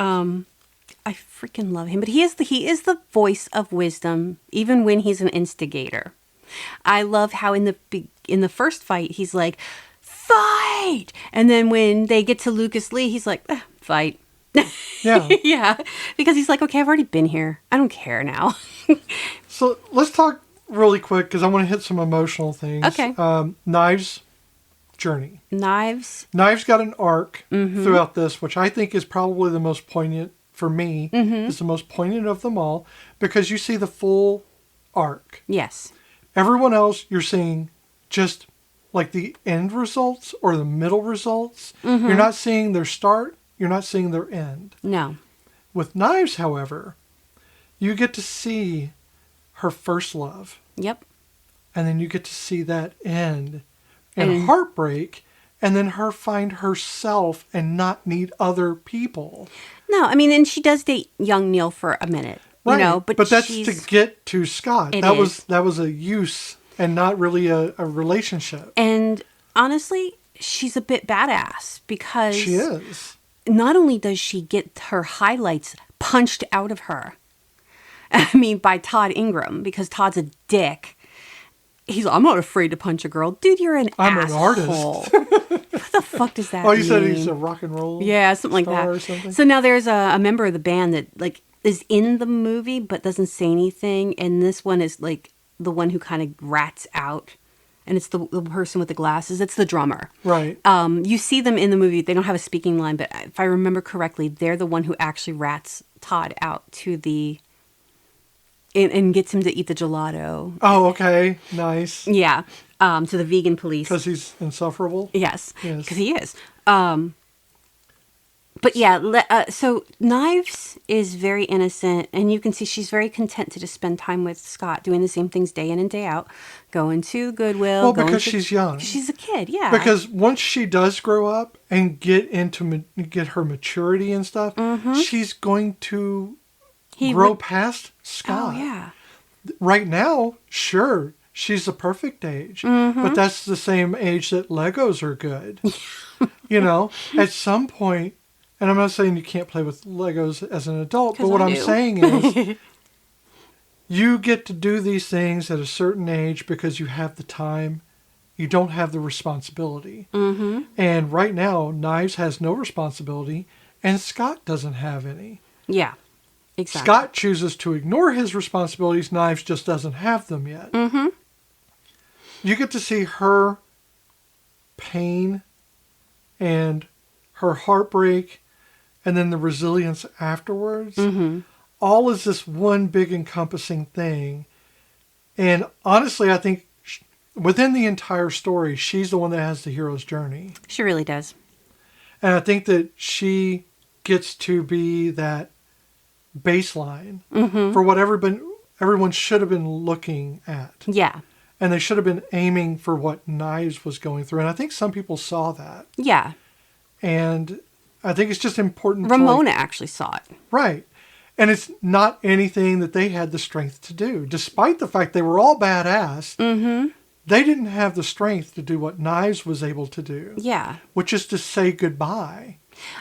I freaking love him, but he is the voice of wisdom, even when he's an instigator. I love how in the first fight, he's like, fight. And then when they get to Lucas Lee, he's like, fight. Yeah. Yeah. Because he's like, okay, I've already been here. I don't care now. So let's talk really quick, because I want to hit some emotional things. Okay. Knives' journey. Knives got an arc throughout this, which I think is probably the most poignant for me. Is the most poignant of them all, because you see the full arc. Yes. Everyone else, you're seeing just like the end results or the middle results. You're not seeing their start. You're not seeing their end. No. With Knives, however, you get to see her first love. Yep. And then you get to see that end and heartbreak, and then her find herself and not need other people. No, I mean, and she does date young Neil for a minute, Right. you know, but that's to get to Scott. That was a use and not really a relationship. And honestly, she's a bit badass, because She is. Not only does she get her highlights punched out of her, I mean, by Todd Ingram, because Todd's a dick. I'm not afraid to punch a girl. Dude, you're an asshole. Artist. What the fuck does that mean? Oh, you said he's a rock and roll something like that. or something? So now there's a member of the band that like is in the movie but doesn't say anything. And this one is like the one who kind of rats out. And it's the person with the glasses. It's the drummer. Right. You see them in the movie. They don't have a speaking line, but if I remember correctly, they're the one who actually rats Todd out to the... And gets him to eat the gelato. Oh, okay. Nice. Yeah. To the vegan police. Because he's insufferable? Yes. Because he is. But yeah, so Knives is very innocent, and you can see she's very content to just spend time with Scott, doing the same things day in and day out, going to Goodwill. Well, because she's young. She's a kid, yeah. Because once she does grow up and get her maturity and stuff, she's going to grow past Scott. Oh, yeah. Right now, sure, she's the perfect age, but that's the same age that Legos are good. You know, at some point, and I'm not saying you can't play with Legos as an adult, but what I'm saying is you get to do these things at a certain age because you have the time. You don't have the responsibility. And right now, Knives has no responsibility, and Scott doesn't have any. Yeah, exactly. Scott chooses to ignore his responsibilities. Knives just doesn't have them yet. You get to see her pain and her heartbreak, and then the resilience afterwards. All is this one big encompassing thing. And honestly, I think within the entire story, she's the one that has the hero's journey. She really does. And I think that she gets to be that baseline for what everyone should have been looking at. Yeah. And they should have been aiming for what Knives was going through. And I think some people saw that. Yeah. And I think it's just important. Ramona actually saw it. Right. And it's not anything that they had the strength to do. Despite the fact they were all badass, they didn't have the strength to do what Knives was able to do. Yeah. Which is to say goodbye.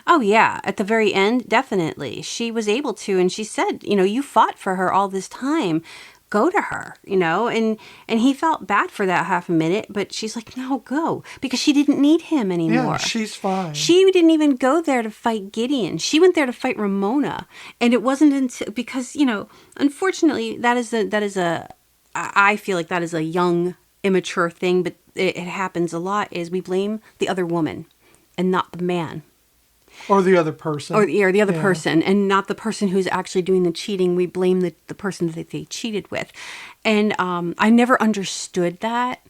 Oh, yeah. At the very end, definitely. She was able to, and she said, you fought for her all this time. Go to her, and he felt bad for that half a minute, but she's like, no, go, because she didn't need him anymore. Yeah, she's fine. She didn't even go there to fight Gideon. She went there to fight Ramona, and it wasn't until, because, unfortunately, I feel like that is a young, immature thing, but it happens a lot, is we blame the other woman and not the man. Or the other person. Or the other person, and not the person who's actually doing the cheating. We blame the person that they cheated with. And I never understood that.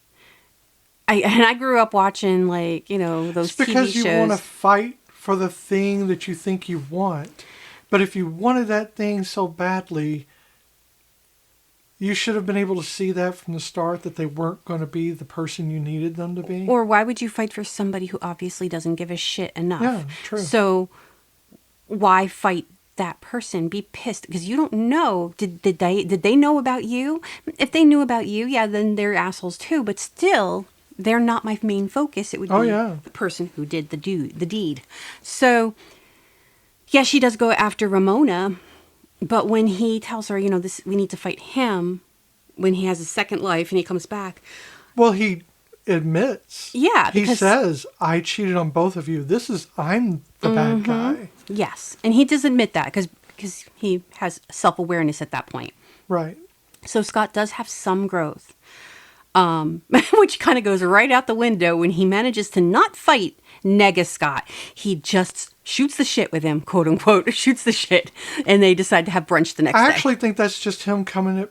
I grew up watching, those TV shows. It's because you want to fight for the thing that you think you want. But if you wanted that thing so badly, you should have been able to see that from the start, that they weren't going to be the person you needed them to be. Or why would you fight for somebody who obviously doesn't give a shit enough? Yeah, true. So why fight that person? Be pissed because you don't know. Did they know about you? If they knew about you, yeah, then they're assholes too. But still, they're not my main focus. It would be the person who did the deed. So yeah, she does go after Ramona. But when he tells her, we need to fight him, when he has a second life and he comes back. Well, he admits. Yeah. He says, I cheated on both of you. I'm the bad guy. Yes. And he does admit that because he has self-awareness at that point. Right. So Scott does have some growth, which kind of goes right out the window when he manages to not fight Nega Scott. He just shoots the shit with him, quote unquote, shoots the shit, and they decide to have brunch the next day. I actually think that's just him coming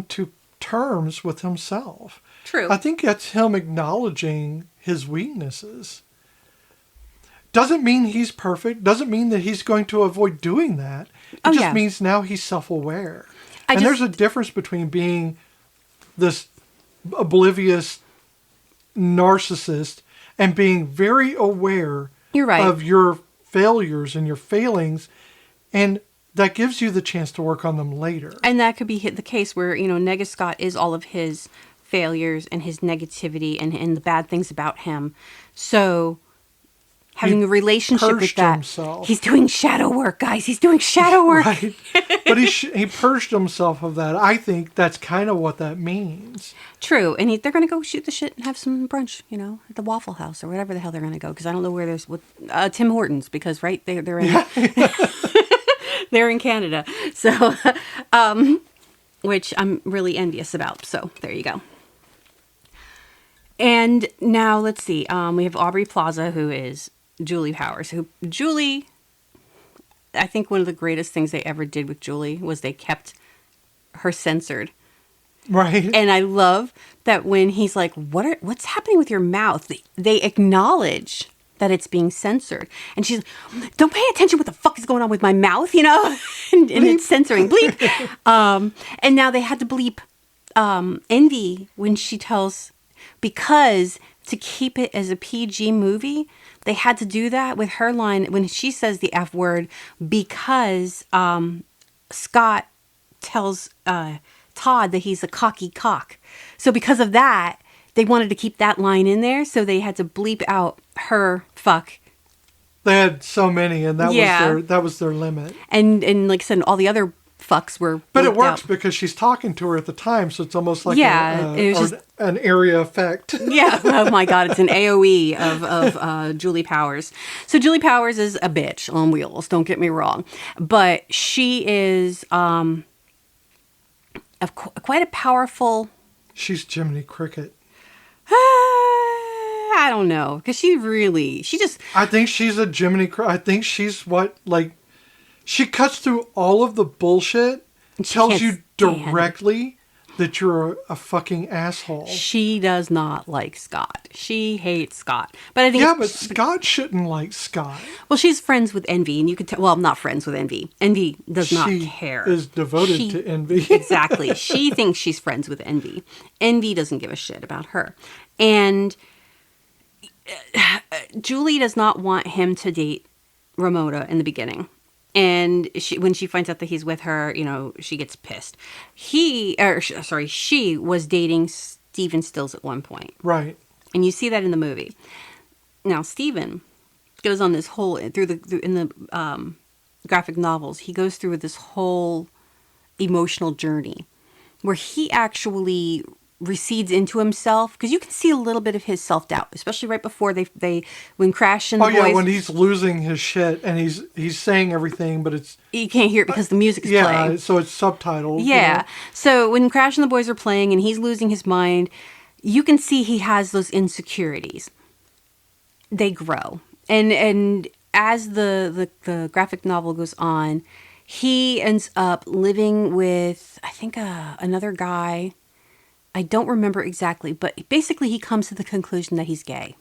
to terms with himself. True. I think that's him acknowledging his weaknesses. Doesn't mean he's perfect. Doesn't mean that he's going to avoid doing that. It just means now he's self-aware. There's a difference between being this oblivious narcissist and being very aware of your failures and your failings, and that gives you the chance to work on them later. And that could be the case where, Nega Scott is all of his failures and his negativity and the bad things about him. So having a relationship with that, he's doing shadow work, guys. He's doing shadow work. Right. But he purged himself of that. I think that's kind of what that means. True. And they're going to go shoot the shit and have some brunch, at the Waffle House or whatever the hell they're going to go. Because I don't know where there's Tim Hortons, because they're in they're in Canada. So, which I'm really envious about. So there you go. And now let's see. We have Aubrey Plaza, who is Julie Powers. Julie, I think one of the greatest things they ever did with Julie was they kept her censored. Right. And I love that when he's like, what's happening with your mouth? They acknowledge that it's being censored. And she's like, don't pay attention what the fuck is going on with my mouth, and it's censoring. Bleep. And now they had to bleep Envy when she tells, because to keep it as a PG movie, they had to do that with her line when she says the F word, because Scott tells Todd that he's a cocky cock. So because of that, they wanted to keep that line in there, so they had to bleep out her fuck. They had so many, and that was their limit. And like I said, all the other fucks were. But it works because she's talking to her at the time, so it's almost like an area effect. Yeah. Oh my God, it's an AOE of Julie Powers. So Julie Powers is a bitch on wheels. Don't get me wrong, but she is quite a powerful. She's Jiminy Cricket. I don't know, because she just. I think she's a Jiminy Cricket. I think she's she cuts through all of the bullshit, tells you directly that you're a fucking asshole. She does not like Scott. She hates Scott. But I think but Scott shouldn't like Scott. Well, she's friends with Envy, and you could tell. Well, I'm not friends with Envy. Envy does not care. She is devoted to Envy. Exactly. She thinks she's friends with Envy. Envy doesn't give a shit about her. And Julie does not want him to date Ramona in the beginning. And when she finds out that he's with her, she gets pissed. She was dating Steven Stills at one point. Right. And you see that in the movie. Now, Steven goes on this whole, in the graphic novels, he goes through this whole emotional journey where he actually recedes into himself, because you can see a little bit of his self-doubt, especially right before when Crash and the boys, when he's losing his shit and he's saying everything, but it's you can't hear it because the music is playing. So it's subtitled. Yeah. So when Crash and the boys are playing and he's losing his mind, you can see he has those insecurities. They grow. And as the graphic novel goes on, he ends up living with, I think, another guy. I don't remember exactly, but basically he comes to the conclusion that he's gay.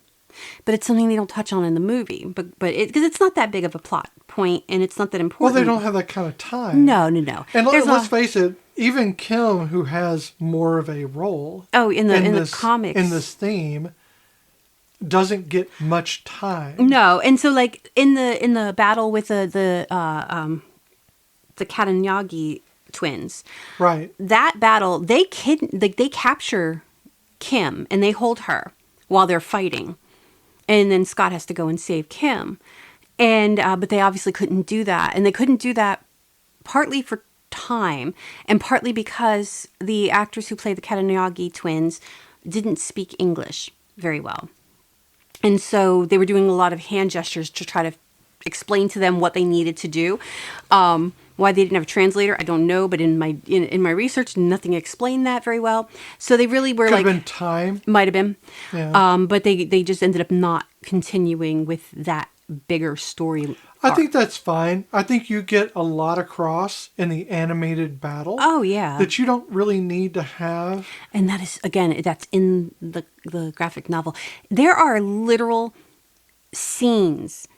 But it's something they don't touch on in the movie, but because it's not that big of a plot point and it's not that important. Well, they don't have that kind of time. No. And let's face it, even Kim, who has more of a role, in the comics, in this theme, doesn't get much time. No, and so like in the battle with the Katanyagi twins, right? That battle, they capture Kim and they hold her while they're fighting, and then Scott has to go and save Kim, and but they obviously couldn't do that, and they couldn't do that partly for time and partly because the actors who play the Katanyagi twins didn't speak English very well, and so they were doing a lot of hand gestures to try to explain to them what they needed to do. Why they didn't have a translator, I don't know, but in my research, nothing explained that very well. So they really were Could have been time. Might have been. Yeah. But they just ended up not continuing with that bigger story. I think that's fine. I think you get a lot across in the animated battle. Oh, yeah. That you don't really need to have. And that is, again, that's in the graphic novel. There are literal scenes.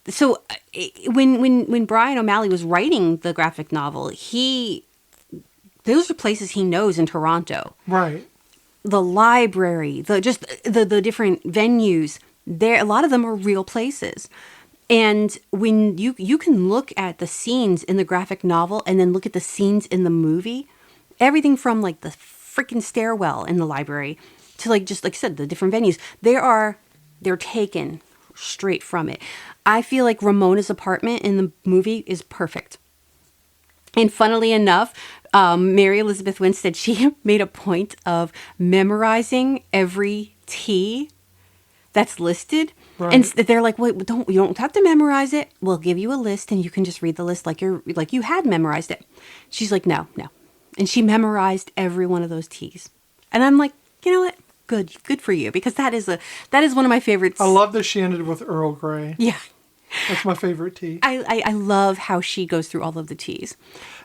So when Brian O'Malley was writing the graphic novel, those are places he knows in Toronto. Right. The library, the different venues, a lot of them are real places. And when you can look at the scenes in the graphic novel and then look at the scenes in the movie, everything from like the freaking stairwell in the library to like I said, the different venues, they're taken straight from it. I feel like Ramona's apartment in the movie is perfect. And funnily enough, Mary Elizabeth Winstead, she made a point of memorizing every tea that's listed. Right. And they're like, "Wait, you don't have to memorize it. We'll give you a list and you can just read the list like you had memorized it." She's like, no. And she memorized every one of those teas. And I'm like, you know what? Good for you, because that is one of my favorites. I love that she ended with Earl Grey. Yeah. That's my favorite tea. I love how she goes through all of the teas.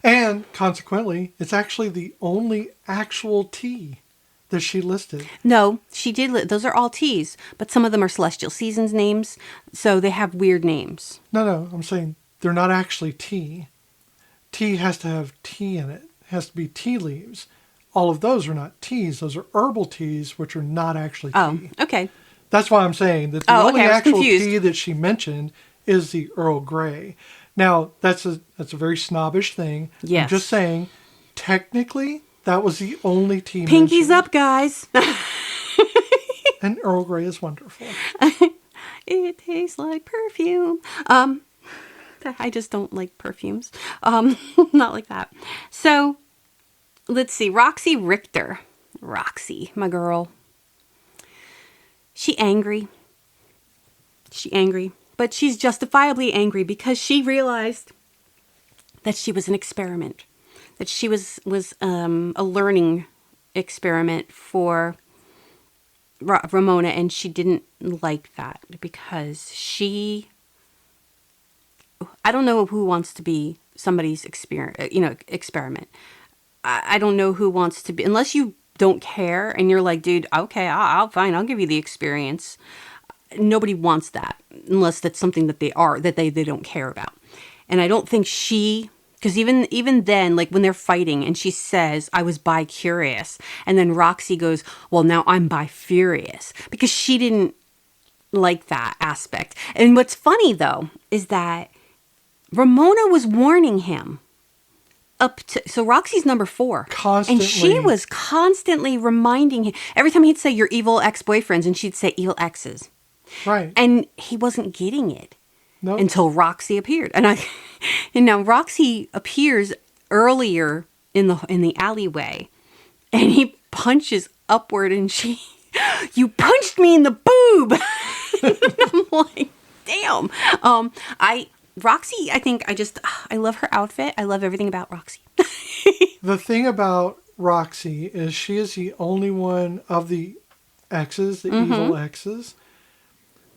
And consequently, it's actually the only actual tea that she listed. No, she did. Those are all teas, but some of them are Celestial Seasons names, so they have weird names. No, I'm saying they're not actually tea. Tea has to have tea in it. It has to be tea leaves. All of those are not teas. Those are herbal teas, which are not actually tea. Oh, okay. That's why I'm saying that the only actual tea that she mentioned is the Earl Grey. Now, that's a very snobbish thing. Yes. I'm just saying, technically, that was the only tea Pinkies mentioned. up, guys. And Earl Grey is wonderful. It tastes like perfume. I just don't like perfumes. Not like that. So, let's see. Roxy Richter. Roxy, my girl. She angry. But she's justifiably angry because she realized that she was an experiment. That she was a learning experiment for Ramona, and she didn't like that because I don't know who wants to be somebody's experiment. I don't know who wants to be, unless you don't care and you're like, dude, okay, I'll give you the experience. Nobody wants that unless that's something that they don't care about. And I don't think because even then, like when they're fighting and she says, I was bi-curious. And then Roxy goes, well, now I'm bi-furious, because she didn't like that aspect. And what's funny though, is that Ramona was warning him so Roxy's number 4. Constantly. And she was constantly reminding him. Every time he'd say, "Your evil ex-boyfriends," and she'd say, "Evil exes." Right. And he wasn't getting it Nope. until Roxy appeared. And now Roxy appears earlier in the alleyway, and he punches upward, and "You punched me in the boob." I'm like, damn. Roxy, I love her outfit. I love everything about Roxy. The thing about Roxy is she is the only one of the exes, the evil exes,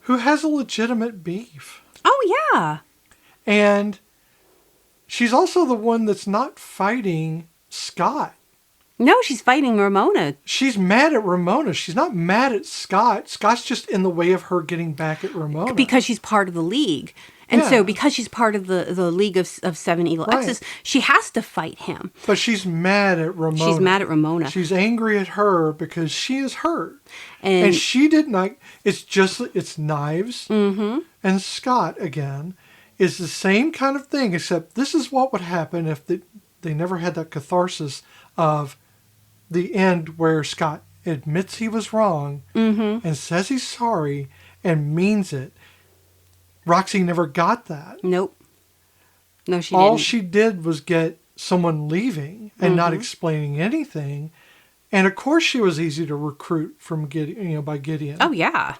who has a legitimate beef. Oh, yeah. And she's also the one that's not fighting Scott. No, she's fighting Ramona. She's mad at Ramona. She's not mad at Scott. Scott's just in the way of her getting back at Ramona. Because she's part of the League. And Yeah. so because she's part of the League of 7 Evil Right. Exes, she has to fight him. But she's mad at Ramona. She's mad at Ramona. She's angry at her because she is hurt. And And she did not. It's Knives and Scott again is the same kind of thing, except this is what would happen if they never had that catharsis of the end where Scott admits he was wrong and says he's sorry and means it. Roxy never got that. Nope. No, she All didn't. she did was get someone leaving and not explaining anything. And of course, she was easy to recruit from by Gideon. Oh, yeah.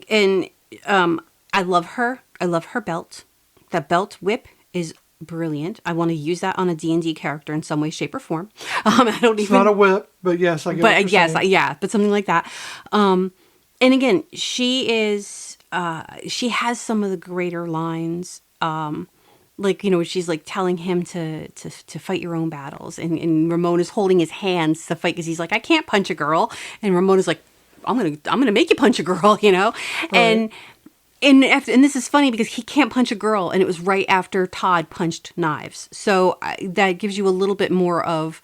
And I love her. I love her belt. That belt whip is brilliant. I want to use that on a D&D character in some way, shape, or form. I don't It's even. not a whip, but yes, I get what you're saying. Yeah, but something like that. And again, she is. She has some of the greater lines. She's like telling him to fight your own battles, and Ramona's holding his hands to fight because he's like, "I can't punch a girl," and Ramona's like, I'm gonna make you punch a girl," Right. And this is funny because he can't punch a girl, and it was right after Todd punched Knives, so that gives you a little bit more of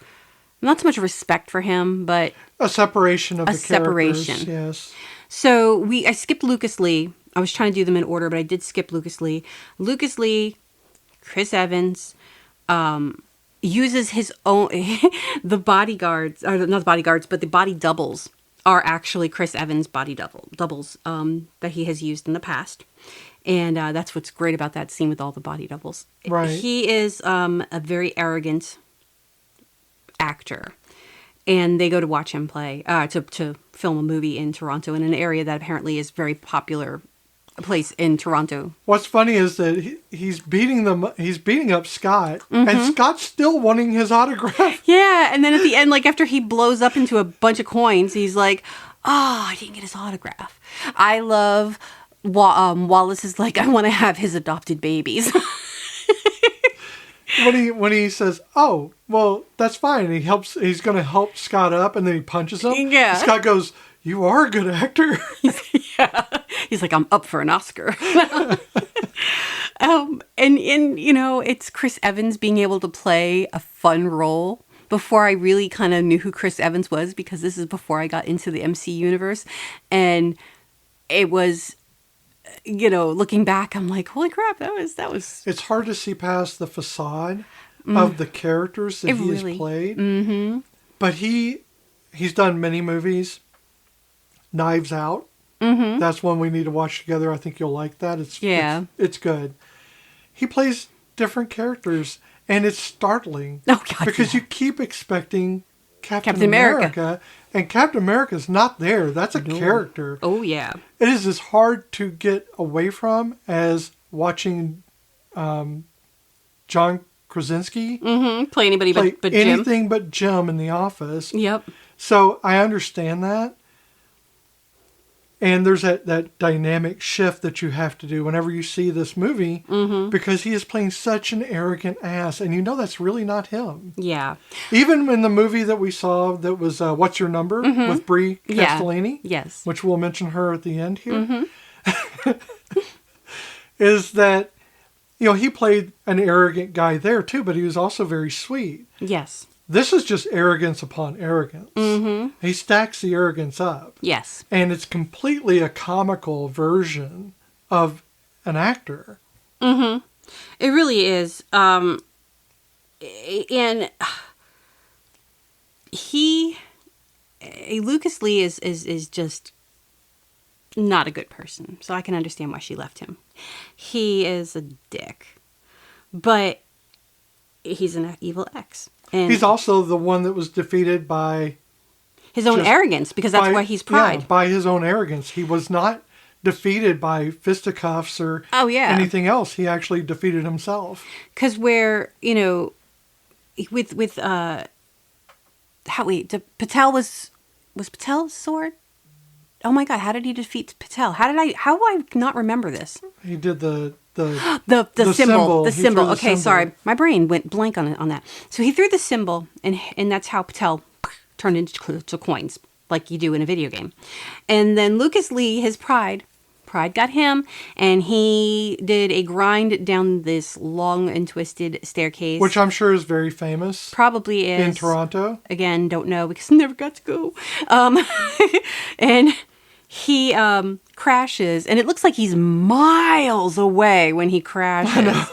not so much respect for him, but A separation of the characters. separation. Yes. So I skipped Lucas Lee. I was trying to do them in order, but I did skip Lucas Lee. Lucas Lee, Chris Evans, uses his own, the bodyguards, or not the bodyguards, but the body doubles are actually Chris Evans' body doubles that he has used in the past. And that's what's great about that scene with all the body doubles. Right. He is a very arrogant actor. And they go to watch him play, to film a movie in Toronto, in an area that apparently is very popular place in Toronto. What's funny is that he's beating up Scott, and Scott's still wanting his autograph. Yeah, and then at the end, like after he blows up into a bunch of coins, he's like, "Oh, I didn't get his autograph." I love Wallace is like, "I want to have his adopted babies." When he says, "Oh, well, that's fine," he's going to help Scott up, and then he punches him. Yeah. Scott goes, "You are a good actor." Yeah. He's like, "I'm up for an Oscar." And it's Chris Evans being able to play a fun role. Before I really kind of knew who Chris Evans was, because this is before I got into the MC universe, and it was, looking back, I'm like, holy crap, that was. It's hard to see past the facade of the characters that he has played. Mm-hmm. But he's done many movies. Knives Out. Mm-hmm. That's one we need to watch together. I think you'll like that. It's good. He plays different characters, and it's startling. Oh, God, because yeah. you keep expecting Captain America. America, and Captain America's not there. That's a character. Oh, yeah. It is as hard to get away from as watching John Krasinski Play anybody play but Jim. anything but Jim in The Office. Yep. So I understand that. And there's that dynamic shift that you have to do whenever you see this movie, because he is playing such an arrogant ass, and that's really not him. Yeah. Even in the movie that we saw that was What's Your Number with Brie Castellini, Yes. which we'll mention her at the end here, is that, he played an arrogant guy there too, but he was also very sweet. Yes. This is just arrogance upon arrogance. Mm-hmm. He stacks the arrogance up. Yes. And it's completely a comical version of an actor. Mm-hmm. It really is. And Lucas Lee is just not a good person. So I can understand why she left him. He is a dick. But he's an evil ex. And he's also the one that was defeated by his own arrogance, because that's why he's pride. Yeah, by his own arrogance. He was not defeated by fisticuffs or anything else. He actually defeated himself. Because Patel was Patel's sword? Oh my God, how did he defeat Patel? How do I not remember this? He did the symbol. The symbol. Okay, symbol. Sorry. My brain went blank on that. So he threw the symbol, and that's how Patel turned into coins, like you do in a video game. And then Lucas Lee, his pride got him, and he did a grind down this long and twisted staircase. Which I'm sure is very famous. Probably is. In Toronto. Again, don't know because I never got to go. And he crashes, and it looks like he's miles away when he crashes.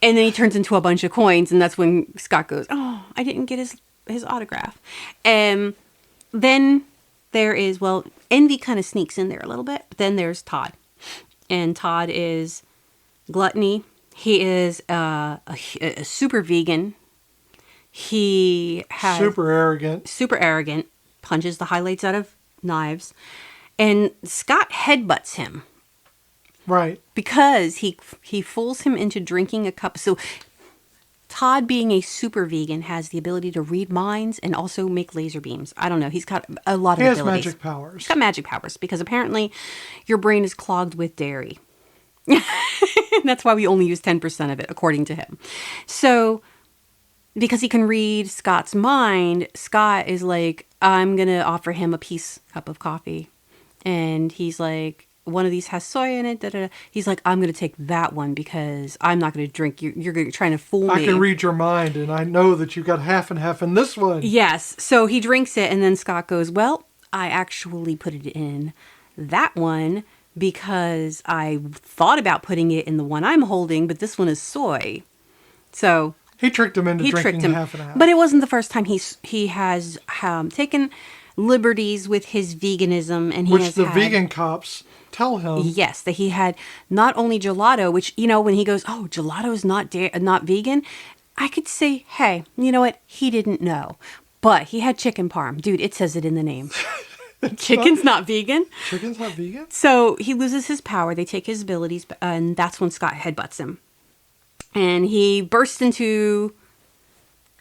And then he turns into a bunch of coins, and that's when Scott goes, "Oh, I didn't get his autograph." And then there is, Envy kind of sneaks in there a little bit. But then there's Todd. And Todd is gluttony. He is a super vegan. He has... Super arrogant. Punches the highlights out of knives. And Scott headbutts him. Right. Because he fools him into drinking a cup. So Todd, being a super vegan, has the ability to read minds and also make laser beams. I don't know. He's got a lot of abilities. He has magic powers. He's got magic powers because apparently your brain is clogged with dairy. That's why we only use 10% of it, according to him. So because he can read Scott's mind, Scott is like, I'm going to offer him a cup of coffee. And he's like, one of these has soy in it. Da, da, da. He's like, I'm going to take that one because I'm not going to drink. You're trying to fool me. I can read your mind, and I know that you got half and half in this one. Yes. So he drinks it, and then Scott goes, well, I actually put it in that one because I thought about putting it in the one I'm holding, but this one is soy. So he tricked him into drinking half and half. But it wasn't the first time he has taken liberties with his veganism, and which the vegan cops tell him. Yes, that he had not only gelato, which, when he goes, oh, gelato is not vegan, I could say, hey, you know what? He didn't know. But he had chicken parm. Dude, it says it in the name. Chicken's not vegan. Chicken's not vegan? So he loses his power. They take his abilities, and that's when Scott headbutts him. And he bursts into...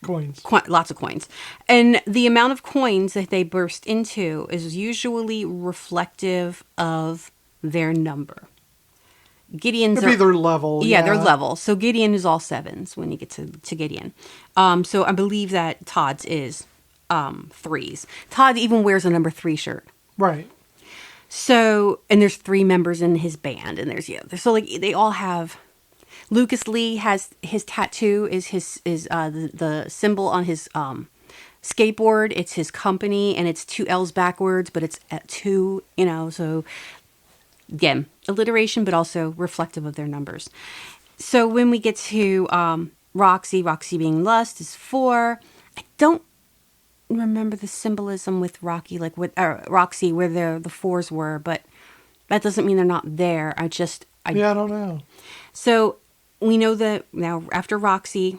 coins. Lots of coins. And the amount of coins that they burst into is usually reflective of their number. Gideon's... It'd be their level. Yeah, their level. So Gideon is all 7s when you get to Gideon. So I believe that Todd's is 3s. Todd even wears a number 3 shirt. Right. So, and there's 3 members in his band, and so like they all have... Lucas Lee has his tattoo is the symbol on his skateboard. It's his company, and it's 2 L's backwards, but it's at 2, so again, alliteration, but also reflective of their numbers. So when we get to Roxy being lust is 4. I don't remember the symbolism with Roxy, where the 4s were, but that doesn't mean they're not there. I don't know. So we know that now after Roxy,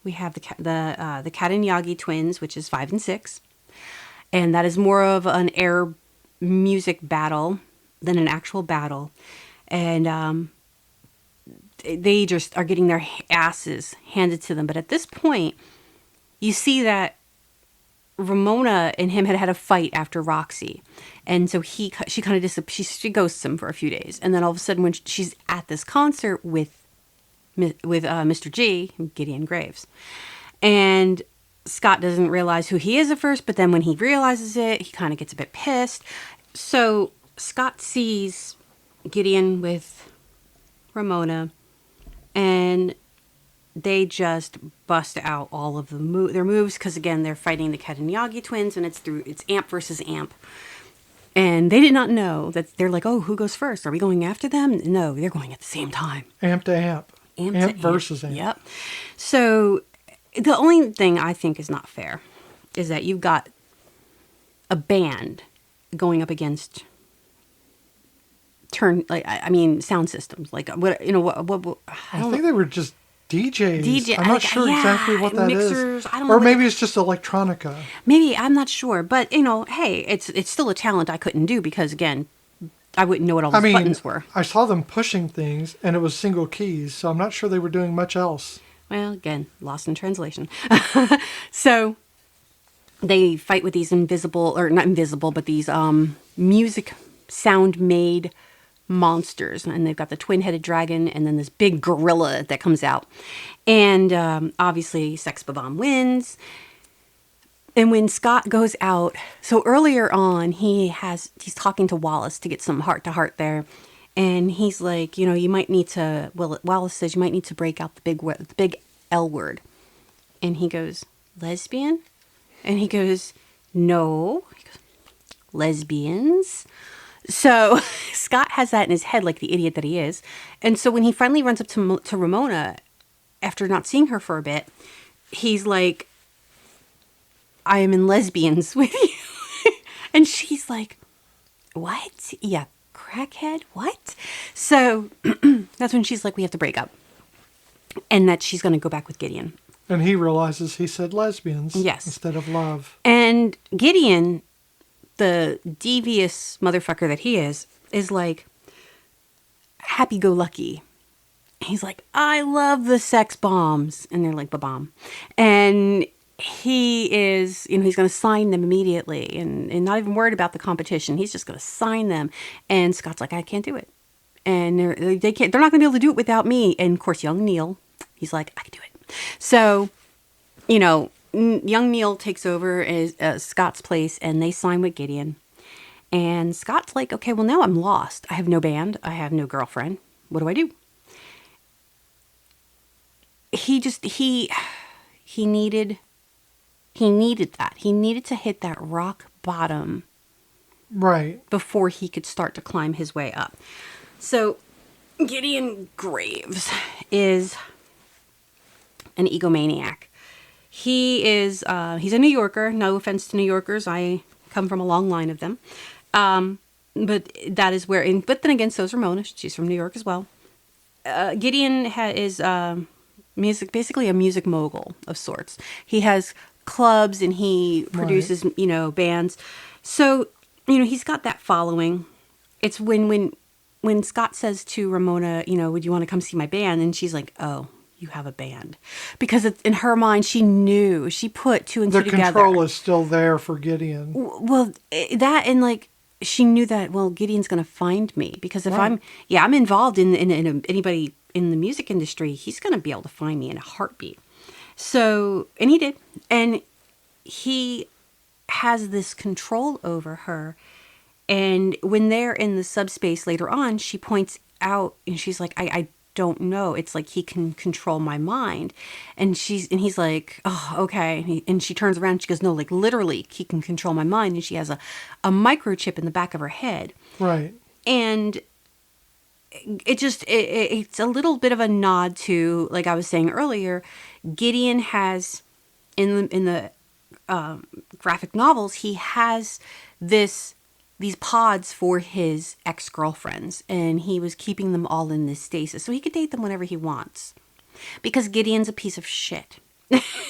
we have the Katanyagi twins, which is 5 and 6. And that is more of an air music battle than an actual battle. And they just are getting their asses handed to them. But at this point, you see that Ramona and him had a fight after Roxy. And so she kind of she ghosts him for a few days. And then all of a sudden when she's at this concert with Mr. G, Gideon Graves. And Scott doesn't realize who he is at first, but then when he realizes it, he kind of gets a bit pissed. So Scott sees Gideon with Ramona, and they just bust out all of their moves because, again, they're fighting the Katanyagi twins, and it's amp versus amp. And they did not know that. They're like, oh, who goes first? Are we going after them? No, they're going at the same time. Amp to amp. Amp versus amp. Yep. So the only thing I think is not fair is that you've got a band going up against sound systems. Like what I think they were just DJs. I'm not sure yeah, exactly what that mixers, is. I don't know or maybe it's just electronica. Maybe, I'm not sure. But, hey, it's still a talent I couldn't do because, again, I wouldn't know what all those buttons were. I saw them pushing things, and it was single keys, so I'm not sure they were doing much else. Well, again, lost in translation. So they fight with these not invisible, but these music sound-made monsters. And they've got the twin-headed dragon and then this big gorilla that comes out. And obviously, Sex Bob-omb wins. And when Scott goes out, so earlier on, he's talking to Wallace to get some heart-to-heart there. And he's like, you might need to, Wallace says, you might need to break out the big L word. And he goes, lesbian? And he goes, no. He goes, lesbians? So Scott has that in his head like the idiot that he is. And so when he finally runs up to Ramona, after not seeing her for a bit, he's like, I am in lesbians with you. And she's like, what? Yeah, crackhead? What? So that's when she's like, we have to break up. And that she's going to go back with Gideon. And he realizes he said lesbians instead of love. And Gideon, the devious motherfucker that he is like happy-go-lucky. He's like, I love the sex bombs. And they're like, ba-bomb. And he is, he's going to sign them immediately and not even worried about the competition. He's just going to sign them. And Scott's like, I can't do it. And they're not going to be able to do it without me. And of course, young Neil, he's like, I can do it. So, young Neil takes over as Scott's place and they sign with Gideon. And Scott's like, okay, well, now I'm lost. I have no band. I have no girlfriend. What do I do? He needed that. He needed to hit that rock bottom. Right. Before he could start to climb his way up. So Gideon Graves is an egomaniac. He's a New Yorker. No offense to New Yorkers. I come from a long line of them. But that is where, but then again, so is Ramona. She's from New York as well. Gideon is basically a music mogul of sorts. He has clubs and he produces, bands. So, he's got that following. It's when Scott says to Ramona, would you want to come see my band? And she's like, oh, you have a band. Because in her mind, she knew. She put two and two together. The control is still there for Gideon. Well, that and like, she knew that, well, Gideon's going to find me. Because if I'm involved in anybody in the music industry, he's going to be able to find me in a heartbeat. So, and he did. And he has this control over her. And when they're in the subspace later on, she points out and she's like, I don't know. It's like he can control my mind. And he's like, oh, okay. And she turns around and she goes, no, like literally he can control my mind. And she has a microchip in the back of her head. Right. And it's a little bit of a nod to, like I was saying earlier, Gideon has in the graphic novels, he has these pods for his ex-girlfriends, and he was keeping them all in this stasis so he could date them whenever he wants. Because Gideon's a piece of shit.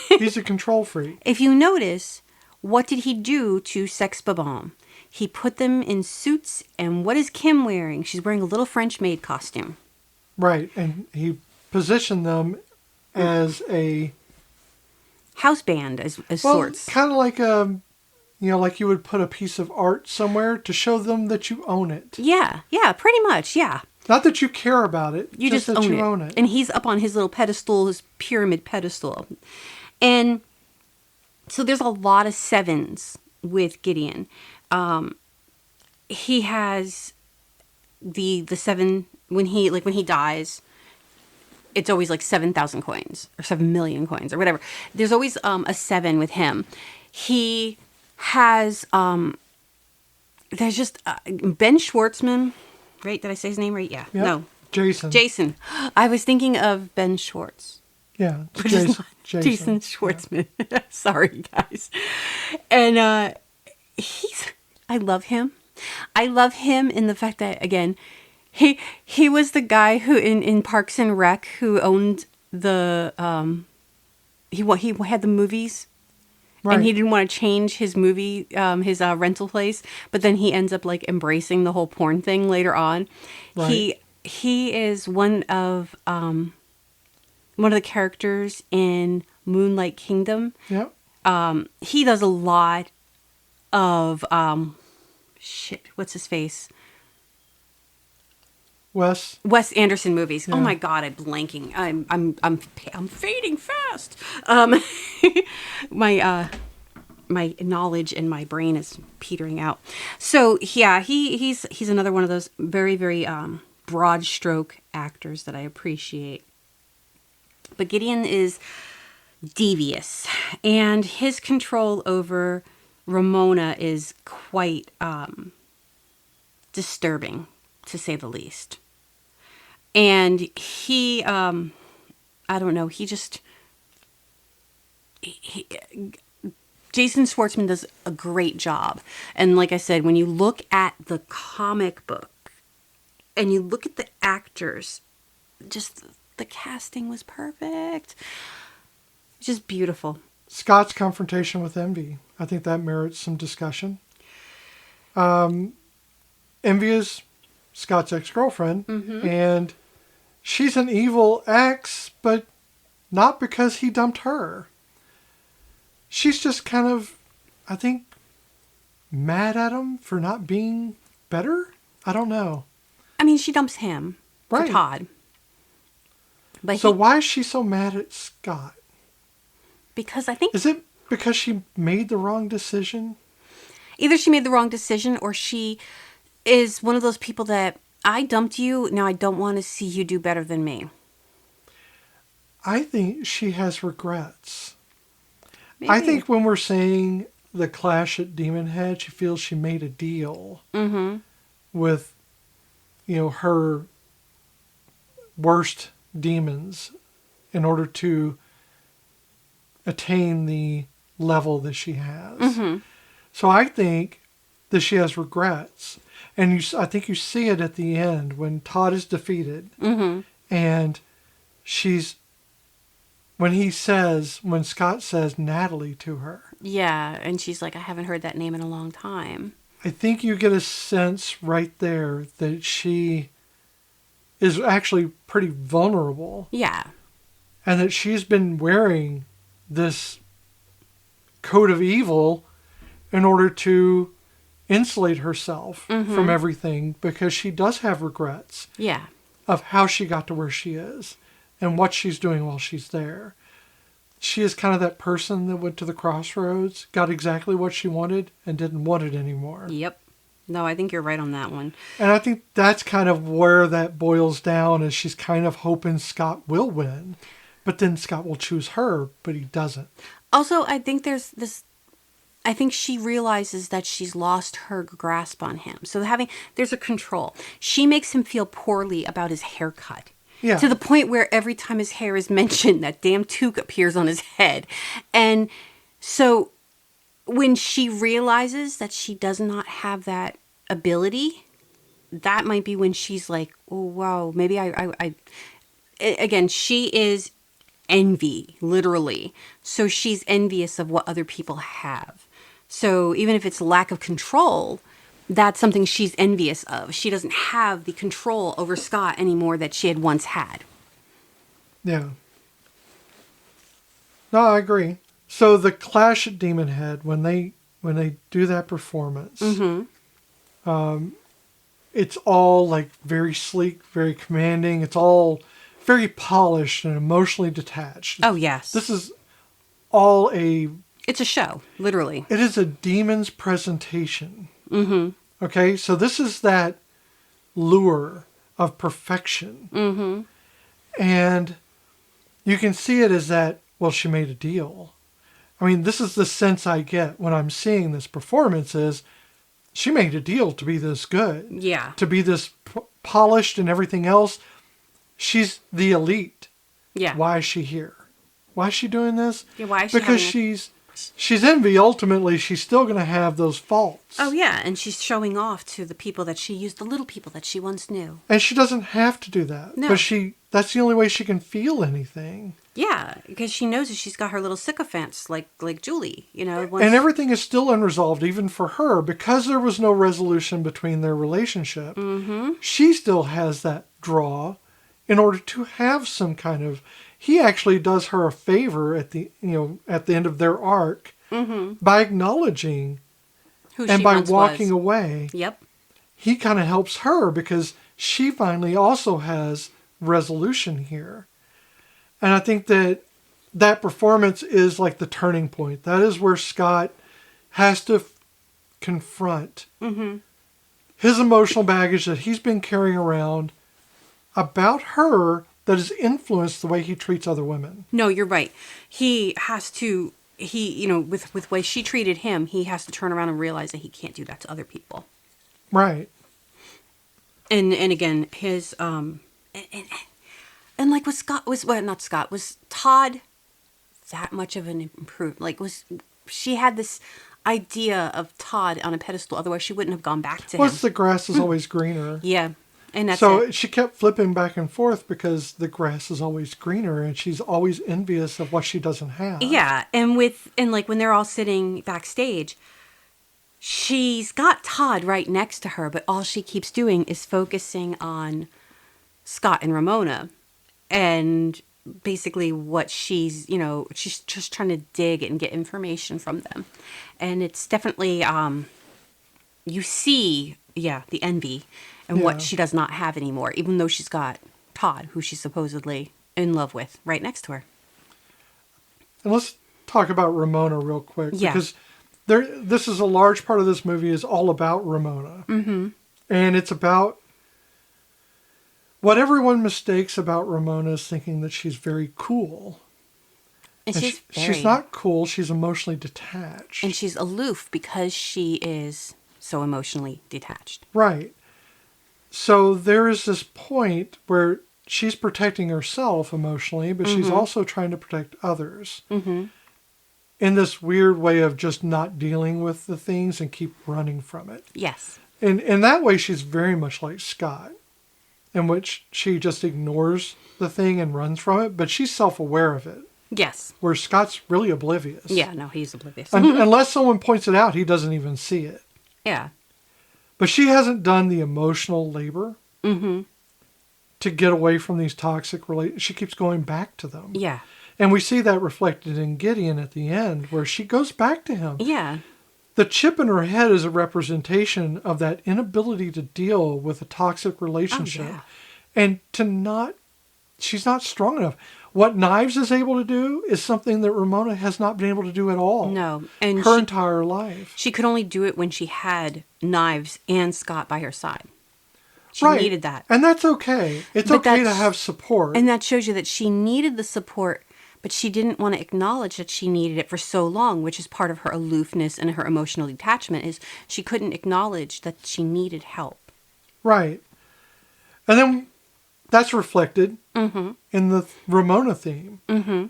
He's a control freak. If you notice, what did he do to Sex Bob-omb? He put them in suits, and what is Kim wearing? She's wearing a little French maid costume. Right, and he positioned them as a house band, as sorts. Kind of like like you would put a piece of art somewhere to show them that you own it. Yeah, pretty much, yeah. Not that you care about it, you just that you own it. And he's up on his little pedestal, his pyramid pedestal. And so there's a lot of sevens with Gideon. He has the seven, when he dies, it's always like 7,000 coins or 7 million coins or whatever. There's always a seven with him. He has there's just Ben Schwartzman, right? Did I say his name right? Yeah. Yep. No. Jason. Jason. I was thinking of Ben Schwartz. Yeah. But it's not Jason Schwartzman. Yeah. Sorry, guys. And I love him. I love him in the fact that, again, he was the guy who in Parks and Rec who owned the he had the movies. Right. And he didn't want to change his movie, his rental place, but then he ends up like embracing the whole porn thing later on. Right. He is one of the characters in Moonlight Kingdom. Yep. He does a lot of what's his face? Wes Anderson movies. Yeah. Oh my God, I'm blanking. I'm fading fast. My knowledge and my brain is petering out. So yeah, he's another one of those very, very broad stroke actors that I appreciate. But Gideon is devious, and his control over Ramona is quite disturbing, to say the least. And he, I don't know, Jason Schwartzman does a great job. And like I said, when you look at the comic book and you look at the actors, just the casting was perfect. Just beautiful. Scott's confrontation with Envy. I think that merits some discussion. Envy is Scott's ex-girlfriend, and she's an evil ex, but not because he dumped her. She's just kind of, I think, mad at him for not being better? I don't know. I mean, she dumps him for Todd. But so why is she so mad at Scott? Because I think... Is it because she made the wrong decision? Either she made the wrong decision, or she is one of those people that, I dumped you, now I don't want to see you do better than me. I think she has regrets. Maybe. I think when we're saying the clash at Demon Head, she feels she made a deal with, her worst demons in order to attain the level that she has. So I think that she has regrets. And I think you see it at the end when Todd is defeated. And when Scott says Natalie to her. Yeah, and she's like, I haven't heard that name in a long time. I think you get a sense right there that she is actually pretty vulnerable. Yeah. And that she's been wearing this coat of evil in order to insulate herself from everything, because she does have regrets. Yeah. Of how she got to where she is and what she's doing while she's there. She is kind of that person that went to the crossroads, got exactly what she wanted, and didn't want it anymore. Yep. No, I think you're right on that one. And I think that's kind of where that boils down, is she's kind of hoping Scott will win. But then Scott will choose her, but he doesn't. Also, I think I think she realizes that she's lost her grasp on him. So there's a control. She makes him feel poorly about his haircut. Yeah. To the point where every time his hair is mentioned, that damn toque appears on his head. And so when she realizes that she does not have that ability, that might be when she's like, oh, wow, maybe again, she is envy, literally. So she's envious of what other people have. So even if it's lack of control, that's something she's envious of. She doesn't have the control over Scott anymore that she had once had. Yeah. No, I agree. So the clash at Demon Head, when they do that performance, it's all like very sleek, very commanding. It's all very polished and emotionally detached. Oh, yes. This is all it's a show, literally. It is a demon's presentation. Okay, so this is that lure of perfection. And you can see it as that, well, she made a deal. I mean, this is the sense I get when I'm seeing this performance is she made a deal to be this good. Yeah. To be this polished and everything else. She's the elite. Yeah. Why is she here? Why is she doing this? Yeah, why is she Because she's envy. Ultimately, she's still going to have those faults. Oh, yeah. And she's showing off to the people that she used, the little people that she once knew. And she doesn't have to do that. No. But that's the only way she can feel anything. Yeah, because she knows that she's got her little sycophants like Julie, you know. And everything is still unresolved, even for her, because there was no resolution between their relationship. Mm-hmm. She still has that draw in order to have some kind of... He actually does her a favor at the end of their arc by acknowledging who and she by once walking was. away. Yep. He kind of helps her because she finally also has resolution here. And I think that performance is like the turning point. That is where Scott has to confront his emotional baggage that he's been carrying around about her that has influenced the way he treats other women. No, you're right. He has to, with the way she treated him, he has to turn around and realize that he can't do that to other people. Right. And again, his, and like was Todd that much of an improvement? Like she had this idea of Todd on a pedestal, otherwise she wouldn't have gone back to him. Plus the grass is always greener. Yeah. And that's so it. She kept flipping back and forth because the grass is always greener and she's always envious of what she doesn't have. Yeah. And like when they're all sitting backstage, she's got Todd right next to her, but all she keeps doing is focusing on Scott and Ramona. And basically what she's just trying to dig and get information from them. And it's definitely, you see, the envy and what she does not have anymore, even though she's got Todd, who she's supposedly in love with, right next to her. And let's talk about Ramona real quick. Yeah. Because this is a large part of this movie is all about Ramona. Mm-hmm. And it's about what everyone mistakes about Ramona is thinking that she's very cool. And she's not cool. She's emotionally detached. And she's aloof because she is so emotionally detached. Right. So there is this point where she's protecting herself emotionally, but she's also trying to protect others. Mm-hmm. In this weird way of just not dealing with the things and keep running from it. Yes. And in that way, she's very much like Scott, in which she just ignores the thing and runs from it, but she's self-aware of it. Yes. Where Scott's really oblivious. Yeah, no, he's oblivious. Unless someone points it out, he doesn't even see it. Yeah. But she hasn't done the emotional labor to get away from these toxic relationships. She keeps going back to them. Yeah. And we see that reflected in Gideon at the end, where she goes back to him. Yeah. The chip in her head is a representation of that inability to deal with a toxic relationship. Oh, yeah. And she's not strong enough. What Knives is able to do is something that Ramona has not been able to do at all. No. And her entire life. She could only do it when she had Knives and Scott by her side. She right. needed that. And that's okay. It's okay to have support. And that shows you that she needed the support, but she didn't want to acknowledge that she needed it for so long, which is part of her aloofness and her emotional detachment, is she couldn't acknowledge that she needed help. Right. And then that's reflected in the Ramona theme. Mm-hmm.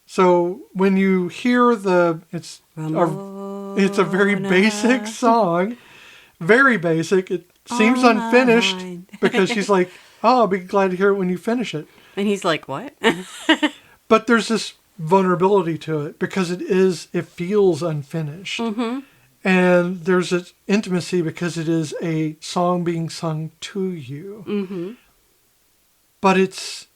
So when you hear it's a very basic song, very basic. It seems unfinished because she's like, "Oh, I'll be glad to hear it when you finish it." And he's like, "What?" But there's this vulnerability to it because it feels unfinished. Mm-hmm. And there's this intimacy because it is a song being sung to you. Mm-hmm. But it's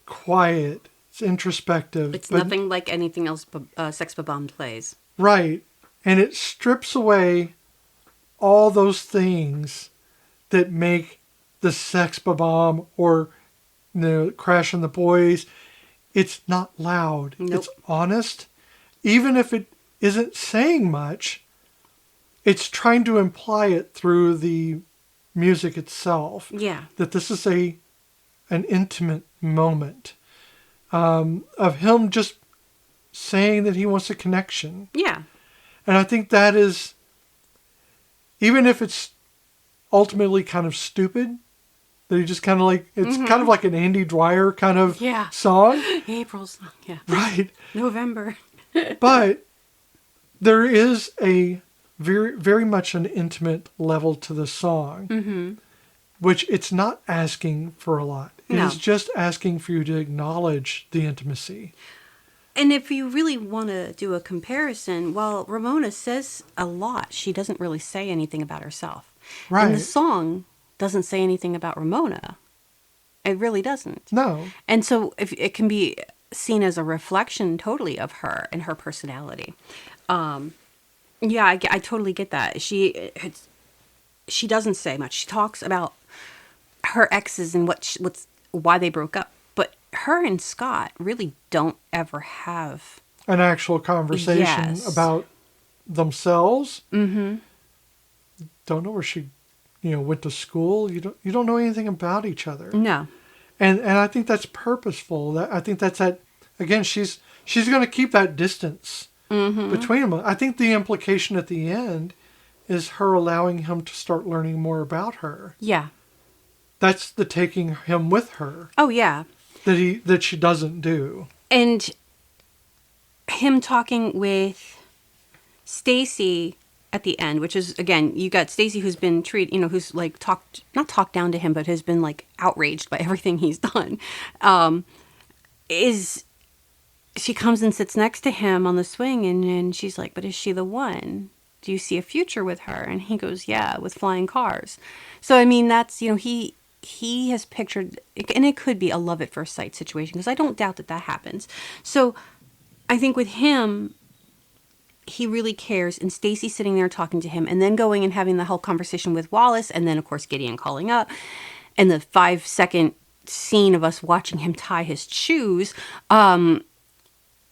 quiet. It's introspective. It's nothing like anything else Sex Bomb plays. Right. And it strips away all those things that make the Sex Bomb or Crash and the Boys. It's not loud. Nope. It's honest. Even if it isn't saying much, it's trying to imply it through the music itself. Yeah. That this is an intimate moment of him just saying that he wants a connection. Yeah. And I think that is even if it's ultimately kind of stupid, that he just kind of like, it's kind of like an Andy Dwyer kind of song. April's, yeah. Right. November. But there is a very, very much an intimate level to the song, which it's not asking for a lot. No. It's just asking for you to acknowledge the intimacy. And if you really want to do a comparison, well, Ramona says a lot. She doesn't really say anything about herself. Right. And the song doesn't say anything about Ramona. It really doesn't. No. And so if it can be seen as a reflection totally of her and her personality. Yeah, I totally get that. She doesn't say much. She talks about her exes and why they broke up. But her and Scott really don't ever have an actual conversation about themselves. Mm-hmm. Don't know where she, went to school. You don't know anything about each other. No. And I think that's purposeful. I think that's again, she's going to keep that distance between them. I think the implication at the end is her allowing him to start learning more about her. Yeah. That's the taking him with her. Oh, yeah. That she doesn't do. And him talking with Stacy at the end, which is, again, you got Stacy who's been treated, who's like not talked down to him, but has been like outraged by everything he's done. She comes and sits next to him on the swing and she's like, but is she the one? Do you see a future with her? And he goes, yeah, with flying cars. So, I mean, that's, he has pictured, and it could be a love at first sight situation, because I don't doubt that happens. So I think with him, he really cares, and Stacy sitting there talking to him, and then going and having the whole conversation with Wallace, and then, of course, Gideon calling up, and the 5-second scene of us watching him tie his shoes,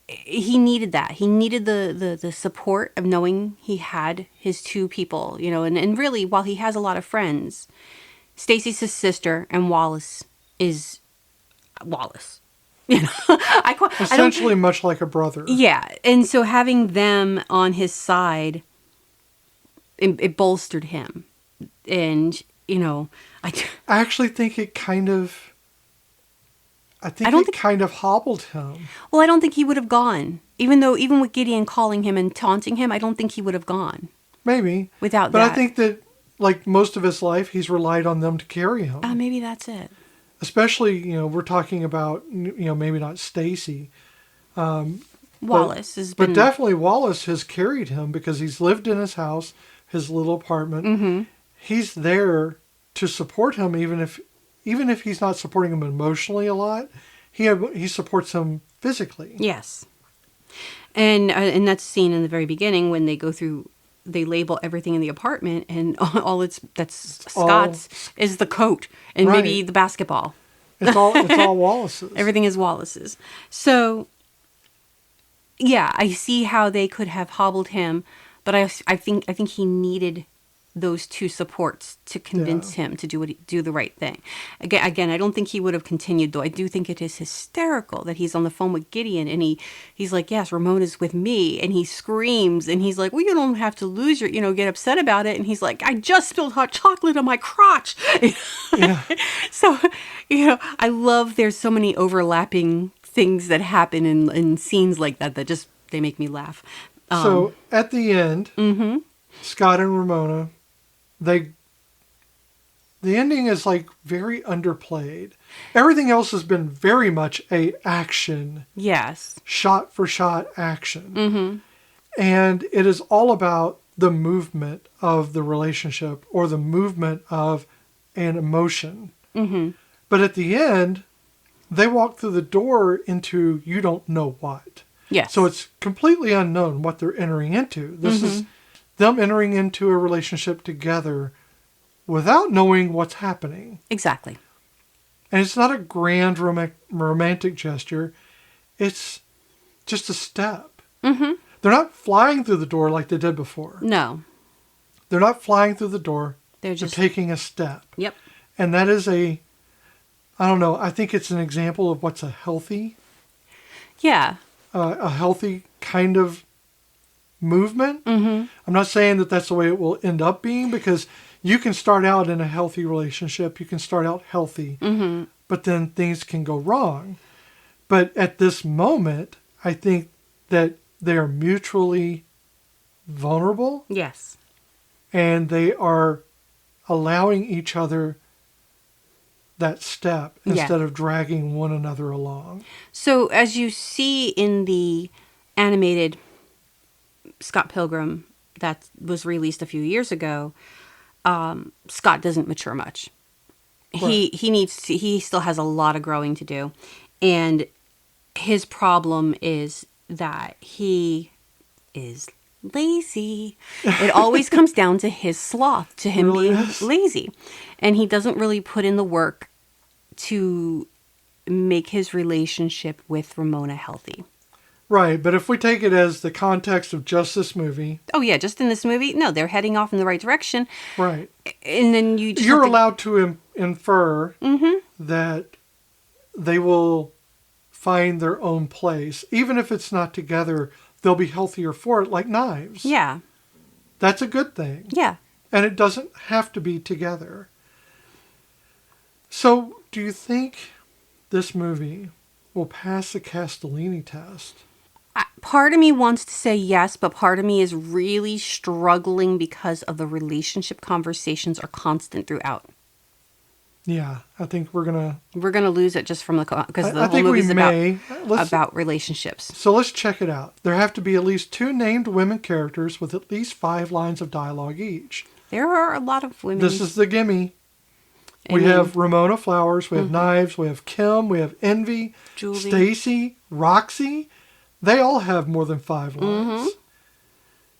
he needed that. He needed the support of knowing he had his two people, and really, while he has a lot of friends, Stacy's his sister, and Wallace is Wallace. Essentially much like a brother. Yeah, and so having them on his side, it bolstered him. And, I actually think it kind of... I think it kind of hobbled him. Well, I don't think he would have gone. Even with Gideon calling him and taunting him, I don't think he would have gone. Maybe. Without that. But I think that, like most of his life, he's relied on them to carry him. Maybe that's it. Especially, we're talking about, maybe not Stacy. Wallace has been... But definitely Wallace has carried him because he's lived in his house, his little apartment. Mm-hmm. He's there to support him, even if he's not supporting him emotionally a lot. He supports him physically. Yes. And that's seen in the very beginning when they go through... They label everything in the apartment, and that's Scott's is the coat and maybe the basketball. It's all Wallace's. Everything is Wallace's. So, yeah, I see how they could have hobbled him, but I think he needed those two supports to convince him to do the right thing. Again, I don't think he would have continued, though. I do think it is hysterical that he's on the phone with Gideon and he's like, yes, Ramona's with me. And he screams and he's like, well, you don't have to lose get upset about it. And he's like, I just spilled hot chocolate on my crotch. Yeah. So, I love there's so many overlapping things that happen in scenes like that just, they make me laugh. So at the end, Scott and Ramona, the ending is like very underplayed. Everything else has been very much a action. Yes. Shot for shot action. Mm-hmm. And it is all about the movement of the relationship or the movement of an emotion. Mm-hmm. But at the end, they walk through the door into you don't know what. Yes. So it's completely unknown what they're entering into. This is them entering into a relationship together without knowing what's happening. Exactly. And it's not a grand romantic gesture. It's just a step. Mm-hmm. They're not flying through the door like they did before. No. They're not flying through the door. They're just taking a step. Yep. And that is I don't know, I think it's an example of what's a healthy... Yeah. A healthy kind of movement. I'm not saying that that's the way it will end up being, because you can start out in a healthy relationship. You can start out healthy, but then things can go wrong. But at this moment, I think that they are mutually vulnerable. Yes. And they are allowing each other that step instead of dragging one another along. So as you see in the animated Scott Pilgrim that was released a few years ago, Scott doesn't mature much. Right. He still has a lot of growing to do. And his problem is that he is lazy. It always comes down to his sloth, to him Really being is. lazy. And he doesn't really put in the work to make his relationship with Ramona healthy. Right, but if we take it as the context of just this movie. Oh yeah, just in this movie, no, they're heading off in the right direction. Right. And then you're allowed to infer that they will find their own place. Even if it's not together, they'll be healthier for it, like knives. Yeah. That's a good thing. Yeah. And it doesn't have to be together. So, do you think this movie will pass the Castellini test? Part of me wants to say yes, but part of me is really struggling because of the relationship conversations are constant throughout. Yeah, I think we're gonna lose it just from because the I whole think movie's we about relationships. So let's check it out. There have to be at least 2 named women characters with at least 5 lines of dialogue each. There are a lot of women. This is the gimme. We have Ramona Flowers, we have Knives, we have Kim, we have Envy, Julie, Stacy, Roxy. They all have more than 5 lines.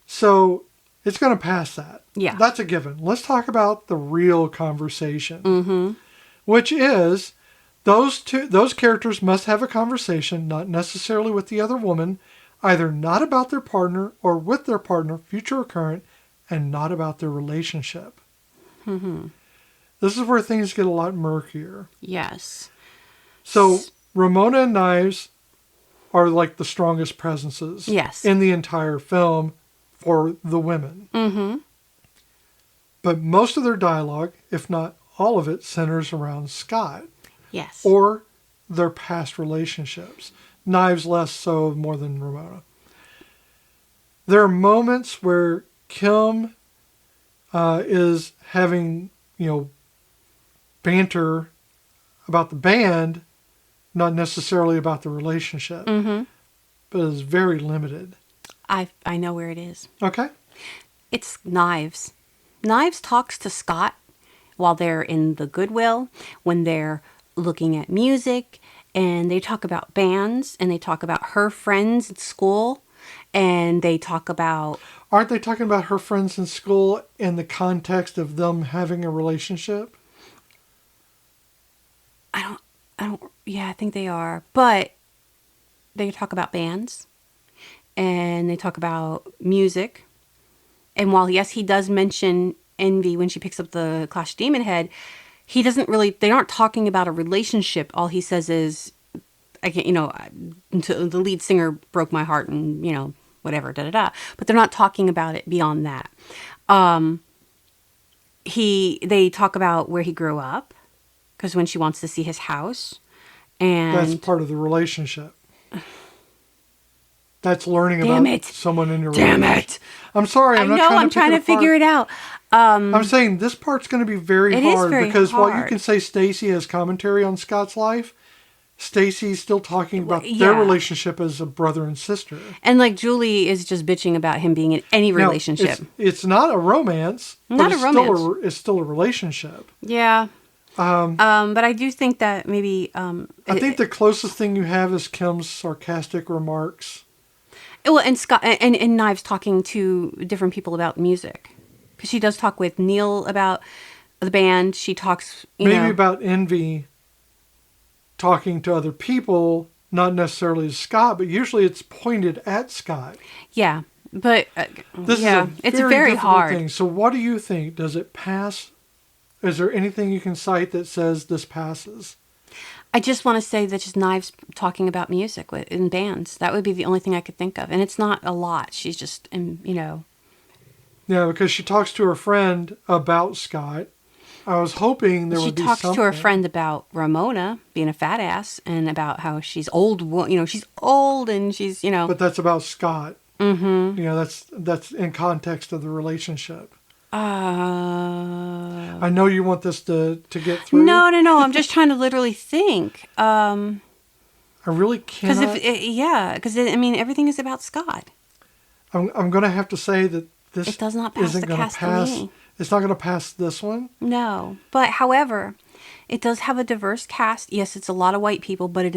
So it's going to pass that. Yeah. That's a given. Let's talk about the real conversation, which is those characters must have a conversation, not necessarily with the other woman, either not about their partner or with their partner, future or current, and not about their relationship. This is where things get a lot murkier. Yes. So Ramona and Knives are like the strongest presences in the entire film for the women. But most of their dialogue, if not all of it, centers around Scott. Yes. Or their past relationships. Knives less so more than Ramona. There are moments where Kim is having, banter about the band, not necessarily about the relationship, but it's very limited. I know where it is. Okay. It's Knives. Knives talks to Scott while they're in the Goodwill, when they're looking at music, and they talk about bands, and they talk about her friends at school, and they talk about... Aren't they talking about her friends in school in the context of them having a relationship? Yeah, I think they are. But they talk about bands, and they talk about music. And while, yes, he does mention Envy when she picks up the Clash Demon Head, he doesn't really... They aren't talking about a relationship. All he says is, I can't, the lead singer broke my heart and, whatever, da-da-da. But they're not talking about it beyond that. They talk about where he grew up, because when she wants to see his house, and... That's part of the relationship. That's learning about someone in your relationship. Damn it! I'm sorry, I'm trying to figure it out. I'm saying this part's going to be very hard, because hard. while you can say Stacy has commentary on Scott's life, Stacy's still talking about their relationship as a brother and sister. And like Julie is just bitching about him being in any relationship. It's not a romance. It's still a relationship. Yeah. But I do think that maybe... I think the closest thing you have is Kim's sarcastic remarks. Well, and Scott and Knives talking to different people about music. Because she does talk with Neil about the band. She talks, maybe about Envy talking to other people, not necessarily Scott, but usually it's pointed at Scott. Yeah, but it's a very hard thing. So what do you think? Does it pass? Is there anything you can cite that says this passes? I just want to say that just Knives talking about music in bands. That would be the only thing I could think of. And it's not a lot. She's just, Yeah, because she talks to her friend about Scott. I was hoping there would be something. She talks to her friend about Ramona being a fat ass and about how she's old. She's old and she's, But that's about Scott. Mm-hmm. That's in context of the relationship. I know you want this to get through. No. I'm just trying to literally think. I really cannot. Because everything is about Scott. I'm going to have to say that this it does not pass isn't going to pass. It's not going to pass this one. No, but however, it does have a diverse cast. Yes, it's a lot of white people, but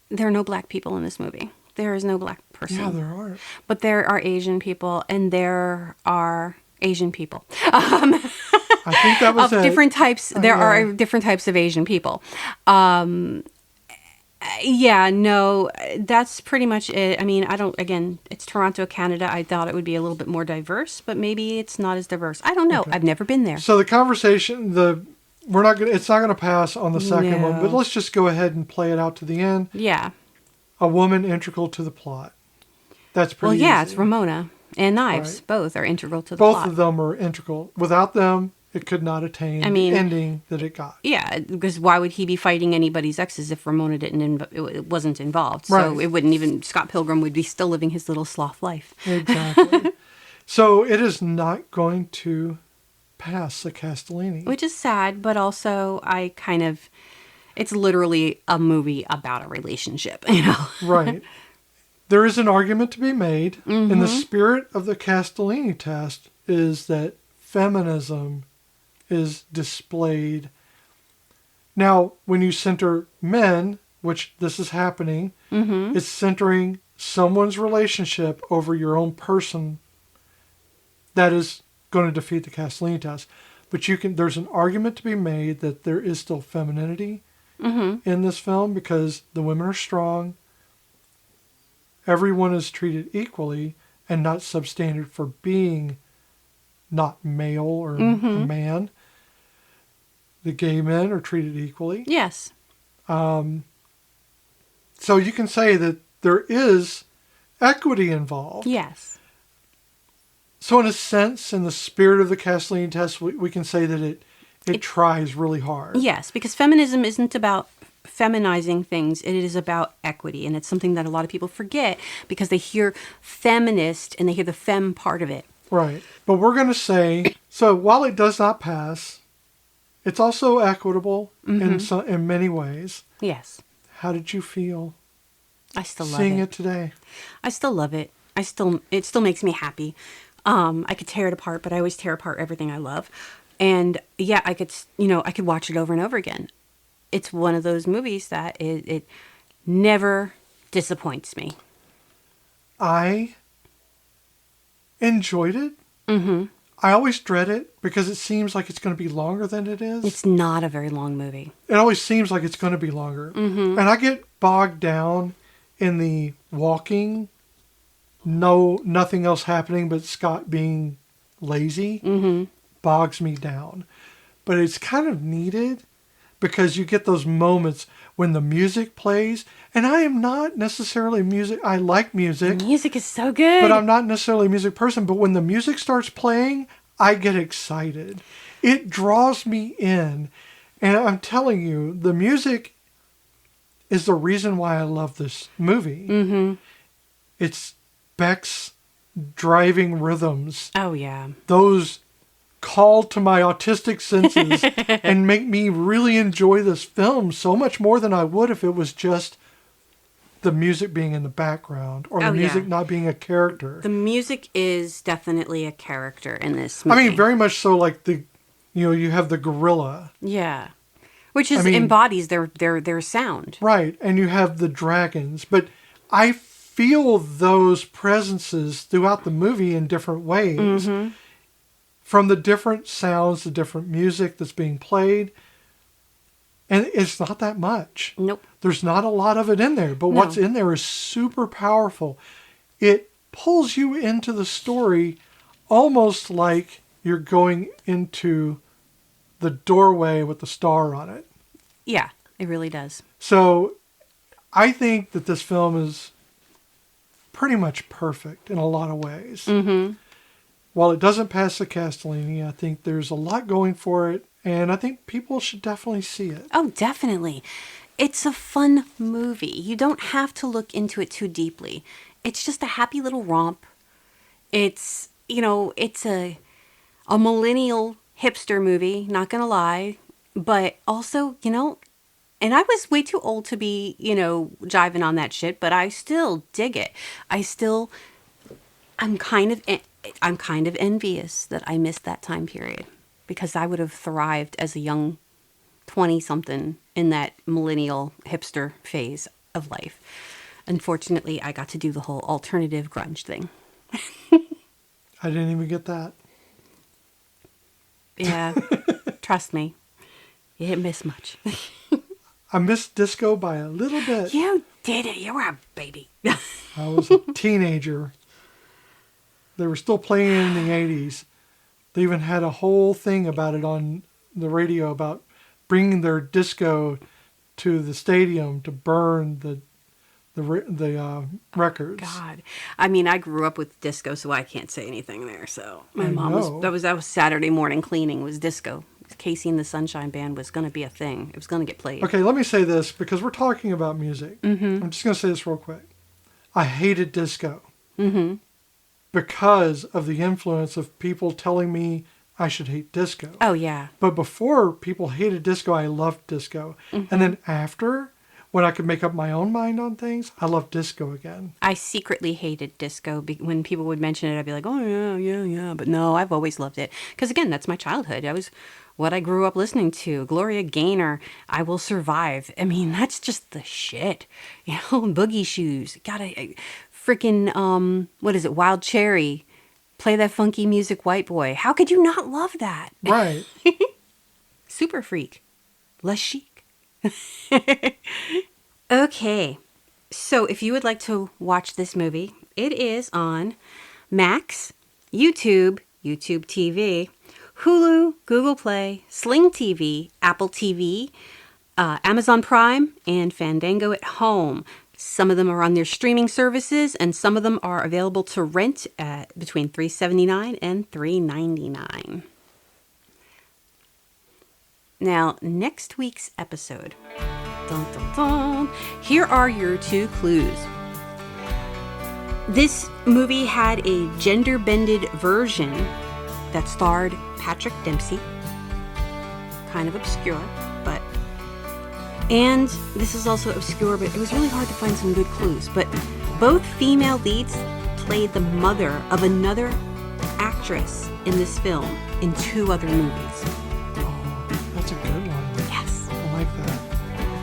there are no black people in this movie. There is no black person. Yeah, there are. But there are Asian people, and there are Asian people. I think that was different types. There are different types of Asian people. That's pretty much it. It's Toronto, Canada. I thought it would be a little bit more diverse, but maybe it's not as diverse. I don't know. Okay. I've never been there. So the conversation, it's not gonna pass on the second one, but let's just go ahead and play it out to the end. Yeah. A woman integral to the plot. That's pretty easy. It's Ramona and Knives. Right. Both are integral to the plot. Both of them are integral. Without them, it could not attain the ending that it got. Yeah, because why would he be fighting anybody's exes if Ramona it wasn't involved? So it wouldn't even, Scott Pilgrim would be still living his little sloth life. Exactly. So it is not going to pass the Castellini. Which is sad, but also it's literally a movie about a relationship, Right. There is an argument to be made, and the spirit of the Castellini test is that feminism is displayed. Now, when you center men, which this is happening, it's centering someone's relationship over your own person. That is going to defeat the Castellini test. But there's an argument to be made that there is still femininity in this film because the women are strong. Everyone is treated equally and not substandard for being not male or a man. The gay men are treated equally. Yes. So you can say that there is equity involved. Yes. So in a sense, in the spirit of the Castellini test, we can say that it tries really hard. Yes, because feminism isn't about feminizing things. It is about equity. And it's something that a lot of people forget because they hear feminist and they hear the femme part of it. Right. But we're going to say, so while it does not pass, it's also equitable in many ways. Yes. How did you feel? I still love seeing it today? I still love it. It still makes me happy. I could tear it apart, but I always tear apart everything I love. And yeah, I could watch it over and over again. It's one of those movies that it never disappoints me. I enjoyed it. I always dread it because it seems like it's going to be longer than it is. It's not a very long movie. It always seems like it's going to be longer. And I get bogged down in the walking, nothing else happening but Scott being lazy bogs me down. But it's kind of needed because you get those moments when the music plays. And I am not necessarily music. I like music. The music is so good. But I'm not necessarily a music person. But when the music starts playing, I get excited. It draws me in. And I'm telling you, the music is the reason why I love this movie. It's Beck's driving rhythms. Oh, yeah. Those call to my autistic senses and make me really enjoy this film so much more than I would if it was just the music being in the background or the music not being a character. The music is definitely a character in this movie. I mean, very much so. Like you have the gorilla. Yeah, which embodies their sound. Right, and you have the dragons, but I feel those presences throughout the movie in different ways. From the different sounds, the different music that's being played. And it's not that much. Nope. There's not a lot of it in there. But what's in there is super powerful. It pulls you into the story almost like you're going into the doorway with the star on it. Yeah. It really does. So I think that this film is pretty much perfect in a lot of ways. Mm-hmm. While it doesn't pass the Castellini, I think there's a lot going for it, and I think people should definitely see it. Oh, definitely. It's a fun movie. You don't have to look into it too deeply. It's just a happy little romp. It's, it's a millennial hipster movie, not gonna lie. But also, and I was way too old to be, jiving on that shit, but I still dig it. I'm kind of envious that I missed that time period, because I would have thrived as a young 20-something in that millennial hipster phase of life. Unfortunately, I got to do the whole alternative grunge thing. I didn't even get that. Yeah, trust me, you didn't miss much. I missed disco by a little bit. You did it. You were a baby. I was a teenager. They were still playing it in the 80s. They even had a whole thing about it on the radio about bringing their disco to the stadium to burn the records. God, I mean, I grew up with disco, so I can't say anything there. So my mom was that was Saturday morning cleaning was disco. Casey and the Sunshine Band was going to be a thing. It was going to get played. Okay, let me say this because we're talking about music. Mm-hmm. I'm just going to say this real quick. I hated disco Mm-hmm. because of the influence of people telling me I should hate disco. Oh yeah. But before people hated disco, I loved disco. Mm-hmm. And then after, when I could make up my own mind on things, I loved disco again. I secretly hated disco. When people would mention it, I'd be like, oh yeah. But no, I've always loved it. Because again, that's my childhood. That was what I grew up listening to. Gloria Gaynor, I Will Survive. I mean, that's just the shit. Boogie Shoes. Gotta freaking, what is it? Wild Cherry. Play That Funky Music, White Boy. How could you not love that? Right. Super Freak. Less Chic. Okay. So if you would like to watch this movie, it is on Max, YouTube, YouTube TV, Hulu, Google Play, Sling TV, Apple TV, Amazon Prime, and Fandango at Home. Some of them are on their streaming services, and some of them are available to rent at between $3.79 and $3.99. Now, next week's episode. Dun, dun, dun. Here are your 2 clues. This movie had a gender-bended version that starred Patrick Dempsey. Kind of obscure, but... And this is also obscure, but it was really hard to find some good clues. But both female leads played the mother of another actress in this film in 2 other movies. Oh, that's a good one. Yes. I like that.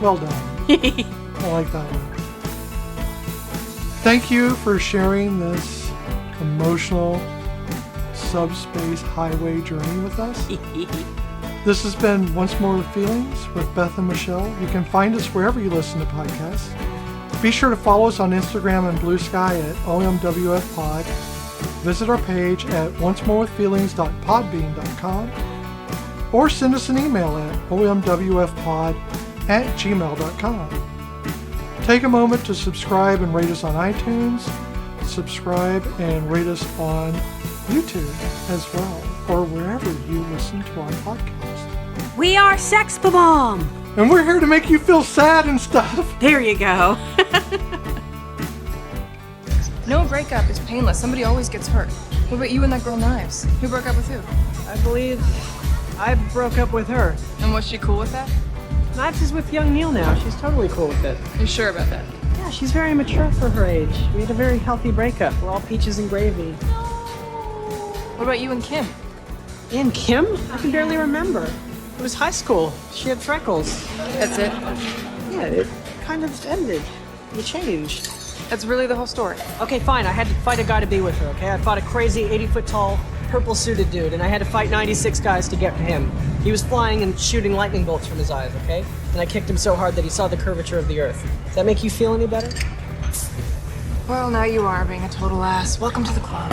Well done. I like that one. Thank you for sharing this emotional subspace highway journey with us. This has been Once More with Feelings with Beth and Michelle. You can find us wherever you listen to podcasts. Be sure to follow us on Instagram and Blue Sky at OMWFPod. Visit our page at oncemorewithfeelings.podbean.com or send us an email at omwfpod@gmail.com. Take a moment to subscribe and rate us on iTunes. Subscribe and rate us on YouTube as well, or wherever you listen to our podcast. We are Sex Bomb. And we're here to make you feel sad and stuff. There you go. No breakup is painless. Somebody always gets hurt. What about you and that girl Knives? Who broke up with who? I believe I broke up with her. And was she cool with that? Knives is with young Neil now. She's totally cool with it. You sure about that? Yeah, she's very mature for her age. We had a very healthy breakup. We're all peaches and gravy. What about you and Kim? And Kim? I can barely remember. It was high school. She had freckles. That's it? Yeah, it kind of ended. You changed. That's really the whole story. Okay, fine. I had to fight a guy to be with her, okay? I fought a crazy 80-foot-tall, purple-suited dude, and I had to fight 96 guys to get him. He was flying and shooting lightning bolts from his eyes, okay? And I kicked him so hard that he saw the curvature of the earth. Does that make you feel any better? Well, now you are being a total ass. Welcome to the club.